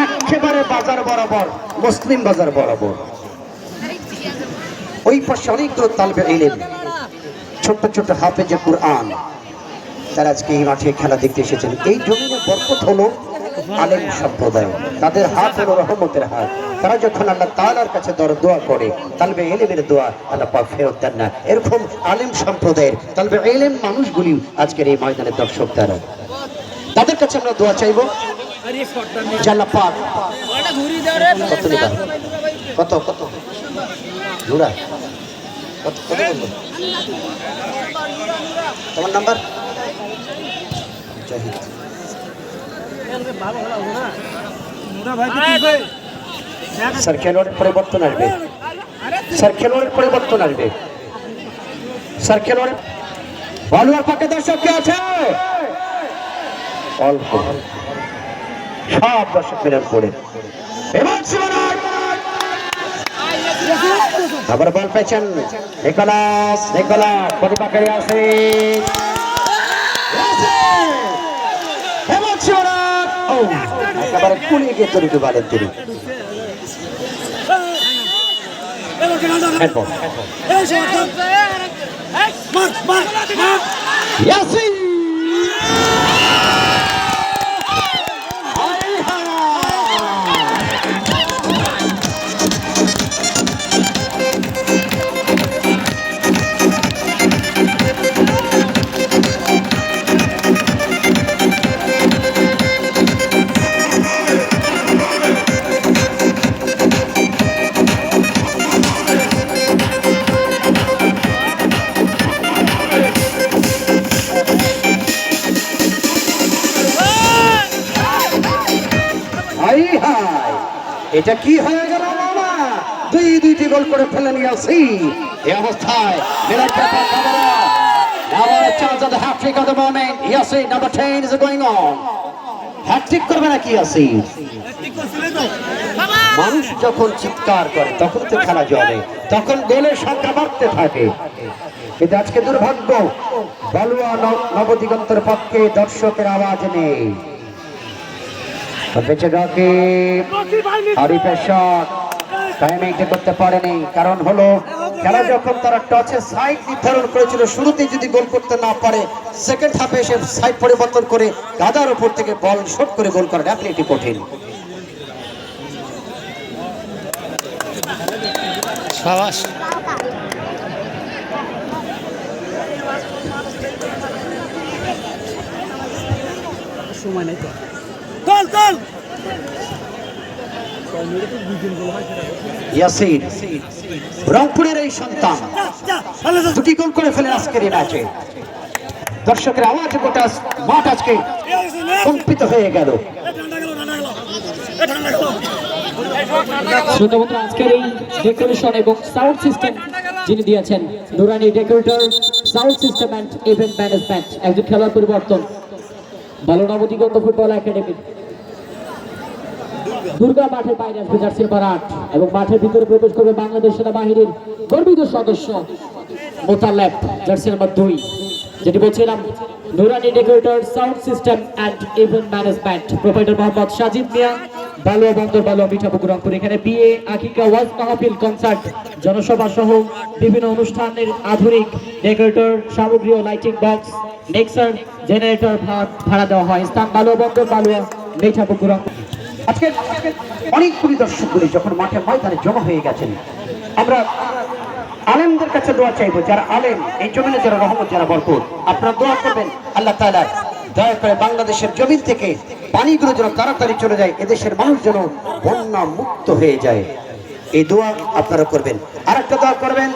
একেবারে বাজার বরাবর, মুসলিম বাজার বরাবর। ওই পাশে অনেকগুলো তালবে ইলম, ছোট্ট ছোট্ট হাফেজে কুরআন, তারা আজকে এই মাঠে খেলা দেখতে এসেছেন। এই জমিনে বরকত হলো আলেম সম্প্রদায়, তাদের হাত হলো রহমতের হাত। তারা যখন আল্লাহ তাআলার কাছে দোয়া করে, তালবে ইলমের দোয়া আল্লাহ পাক ফেরত দেন না। এরকম আলেম সম্প্রদায়ের তালবে ইলম মানুষগুলি আজকের এই ময়দানের দর্শক, তারা তাদের কাছে আমরা দোয়া চাইবো জাল্লাপাট কত নিবা কত কত জোড়া কত কত বলবো তোমার নাম্বার জাহিদ স্যার খেলোয়াড়ের পরিবর্তন আসবে স্যার খেলোয়াড়ের পরিবর্তন আসবে স্যার খেলোয়াড় বলুয়ার পাকে দর্শক কে আছে অল্প সব দর্শক মিলে পড়ে এবার আবার বল পেয়েছেন নিকোলাস নিকোলাস প্রতিপাকে আছে একেবারে কুলিয়ে গিয়ে তরিটু বালেন তিনি ইয়াসিন এটা কি হয়ে গেল মামা দুইটি গোল করে ফেলে নিয়েছি এই অবস্থায় মিরাজ ব্যাপার camera now a chance at the half trick of the moment Yasin number 10 is going on hat trick করবে নাকি ইয়াসিন মানুষ যখন চিৎকার করে তখন তো খেলা জমে তখন গোলের সংখ্যা বাড়তে থাকে কিন্তু আজকে দুর্ভাগ্য বালুয়া নবদিগন্তের পক্ষে দর্শকের আওয়াজ নেই করতে পারেনি কারণ হলো খেলা যখন তারা টচের সাইড নির্ধারণ করেছিল শুরুতেই যদি গোল করতে না পারে সেকেন্ড হাফে এসে সাইড পরিবর্তন করে গাদার উপর থেকে বল শট করে গোল করা ডেফিনেটলি কঠিন সময় নাই তো গোল গোল ইয়াসিন রংপুরের এই সন্তান দুটি গোল করে ফেলেন আজকের এই ম্যাচে দর্শকের আওয়াজে গোটা মাঠ আজকে কম্পিত হয়ে গেল আজকের এই ডেকোরেশন এবং সাউন্ড সিস্টেম যিনি দিয়েছেন নুরানি decorator sound system and event management একজন খেলার পরিবর্তন ভালো নবদিগন্ত ফুটবল একাডেমি দুর্গা মাঠের বাইরে আসবে জার্সি নাম্বার 8 এবং মাঠের ভিতরে প্রবেশ করবে বাংলাদেশ সেনাবাহিনীর গর্বিত সদস্য মোতালেব জার্সি নাম্বার 2 যেটি বলছিলাম Nurani decorator sound system and event management proprietor Mohammad Sajid Mia Balua Bandar Balua Mithapukur Rangpur এখানে বিয়ে আকিকা ওয়াজ মাহফিল কনসার্ট জনসভা সহ বিভিন্ন অনুষ্ঠানের আধুনিক ডেকোরেটর সামগ্রী ও লাইটিং বক্স মিক্সার জেনারেটর ভাড়া দেওয়া হয় স্থান বালুয়া বন্দর বালুয়া মিঠাপুকুর রংপুর আজকে অনেকগুলি দর্শকগুলি যখন মাঠে ময়দানে জমা হয়ে গেছেন আমরা আলেমদের কাছে দোয়া চাইবো যারা আলেম এই জমিনে যারা রহমত যারা বরকত আপনারা দোয়া করবেন আল্লাহ তাআলা দয়া করে বাংলাদেশের জমিন থেকে পানিগুলো যেন তাড়াতাড়ি চলে যায় এদেশের মানুষ যেন বন্যা মুক্ত হয়ে যায় এই দোয়া আপনারা করবেন আরেকটা দোয়া করবেন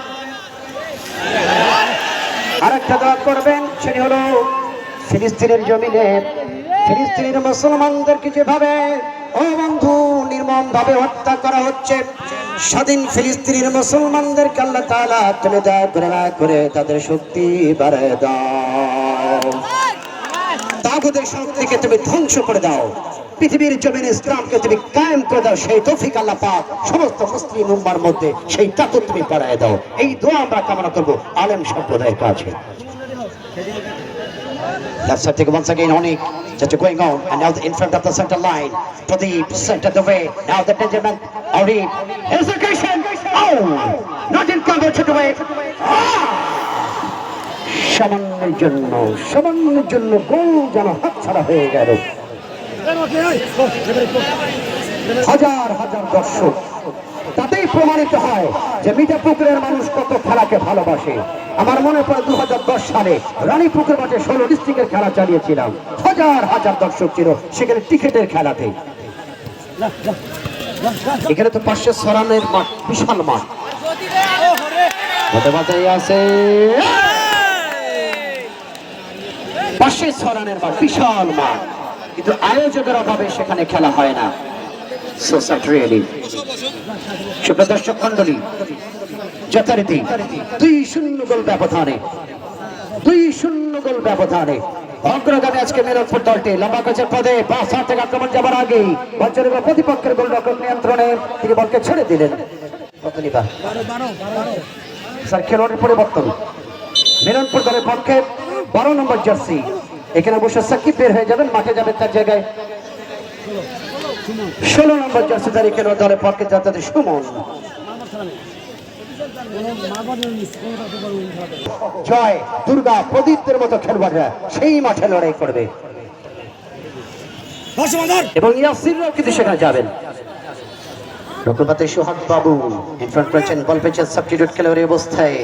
সেটি হলো ফিলিস্তিনের জমিনে ফিলিস্তিনের মুসলমানদেরকে যেভাবে ও বন্ধু নির্মম ভাবে হত্যা করা হচ্ছে স্বাধীন ফিলিস্তিনের মুসলমানদেরকে আল্লাহ তাআলা তুমি দয়া করে তাদের শক্তি বাড়ায় দাও তাগুতের শক্তিকে তুমি ধ্বংস করে দাও পৃথিবীর জমিনে ইসলামকে তুমি কায়েম করে দাও সেই তৌফিক আল্লাহ পাক সমস্ত মুসলিম উম্মার মধ্যে সেই তাকত তুমি বাড়ায় দাও এই দোয়া আমরা কামনা করব আলেম সম্প্রদায়ের কাছে Left side take once again Onik just going on and now in front of the center line to the center the way now the Benjamin Arif execution oh not in cover to the way সামান্যের জন্য গোল যেন হাতছাড়া হয়ে গেল হাজার হাজার দর্শক তাতেই প্রমাণিত হয় যে মিঠাপুকুরের মানুষ কত খেলাকে ভালোবাসে। আমার মনে পড়ে 2010 সালে রানীপুকুর মাঠে 16 ডিস্ট্রিক্টের খেলা চালিয়েছিলাম। হাজার হাজার দর্শক ছিল সেখানে টিকেটের খেলাতে। এখানে তো 500 রানের মাঠ, বিশাল মাঠ আছে, 500 রানের মাঠ, বিশাল মাঠ, কিন্তু আয়োজকের অভাবে সেখানে খেলা হয় না। সুপ্রদর্শক মন্ডলী, যথারীতি 2-0 গোল ব্যবধানে, 2-0 গোল ব্যবধানে অগ্রগামী আজকে মিলনপুর দলটি। লম্বা কোচের পদে বাস থেকে আক্রমণ যাবার আগেই প্রতিপক্ষের গোলরক্ষক নিয়ন্ত্রণে তিনি বলকে ছেড়ে দিলেন। স্যার খেলোয়াড়ের পরিবর্তন, মিলনপুর দলের পক্ষে 12 নম্বর জার্সি, এখানে বসে সাকিব বের হয়ে যাবেন, মাঠে যাবেন তার জায়গায় 16 নম্বর জার্সিধারী খেলোয়াড় দলের পক্ষে যাতে সুমন। জয় দুর্গা প্রদীপের মতো খেলোয়াড়রা সেই মাঠে লড়াই করবে এবং ইয়াসিররাও কিন্তু সেখানে যাবেন। রঘুপতি সোহাগ বাবু ইনফ্রন্ট পেয়েছেন, বল পেয়েছেন সাবস্টিটিউট খেলোয়াড়ের অবস্থায়,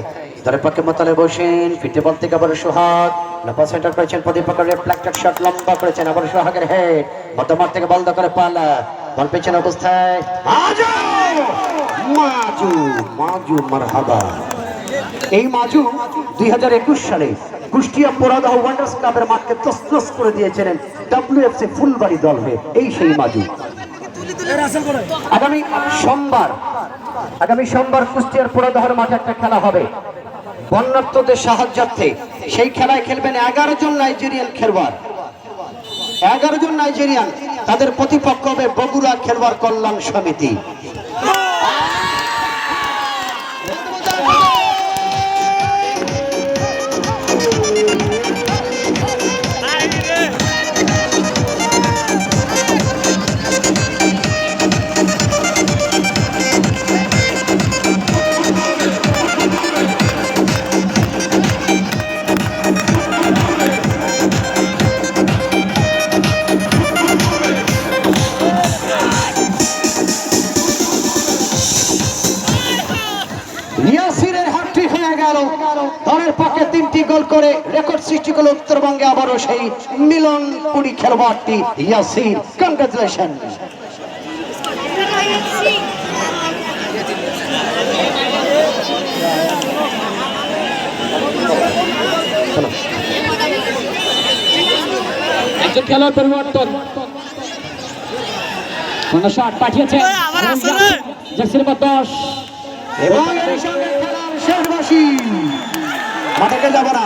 দলের পক্ষে মোতালে বসেন, ফিটে বল থেকে আবার সোহাগ, লম্বা সেন্টার করেছেন, প্রদীপকের রিফ্লেক্টেড শট লম্বা করেছেন, আবার সোহাগের হেড, মধ্যমাঠ থেকে বল দখলে পালা, বল পেয়েছেন অবস্থায় মাজু, মাজু মারহাবা। এই মাজু 2021 সালে কুষ্টিয়া পোড়াদহ ওয়ান্ডার্স ক্লাবের মাঠকে তছনছ করে দিয়েছিলেন WFC ফুলবাড়ি দল হয়ে, এই সেই মাজু। আগামী সোমবার কুষ্টিয়ার পোড়াদহের মাঠে একটা খেলা হবে বন্যার্থদের সাহায্যার্থে। সেই খেলায় খেলবেন 11 জন নাইজেরিয়ান খেলোয়াড়, 11 জন নাইজেরিয়ান। তাদের প্রতিপক্ষ হবে বগুড়া খেলোয়াড় কল্যাণ সমিতি। ইয়াসিরের হ্যাট্রিক হয়ে গেল, দলের পক্ষে 3টি গোল করে রেকর্ড সৃষ্টি করল উত্তরবঙ্গে আবারও সেই মিলনপুরি খেলোয়াড়টি ইয়াসির। কংগ্রাচুলেশন। একজন খেলোয়াড় পরিবর্তন, কোন শট পাঠিয়েছেন জার্সি নম্বর 10 এবং এই সঙ্গে খেলার শেষ বাঁশি, মাঠে যাব না।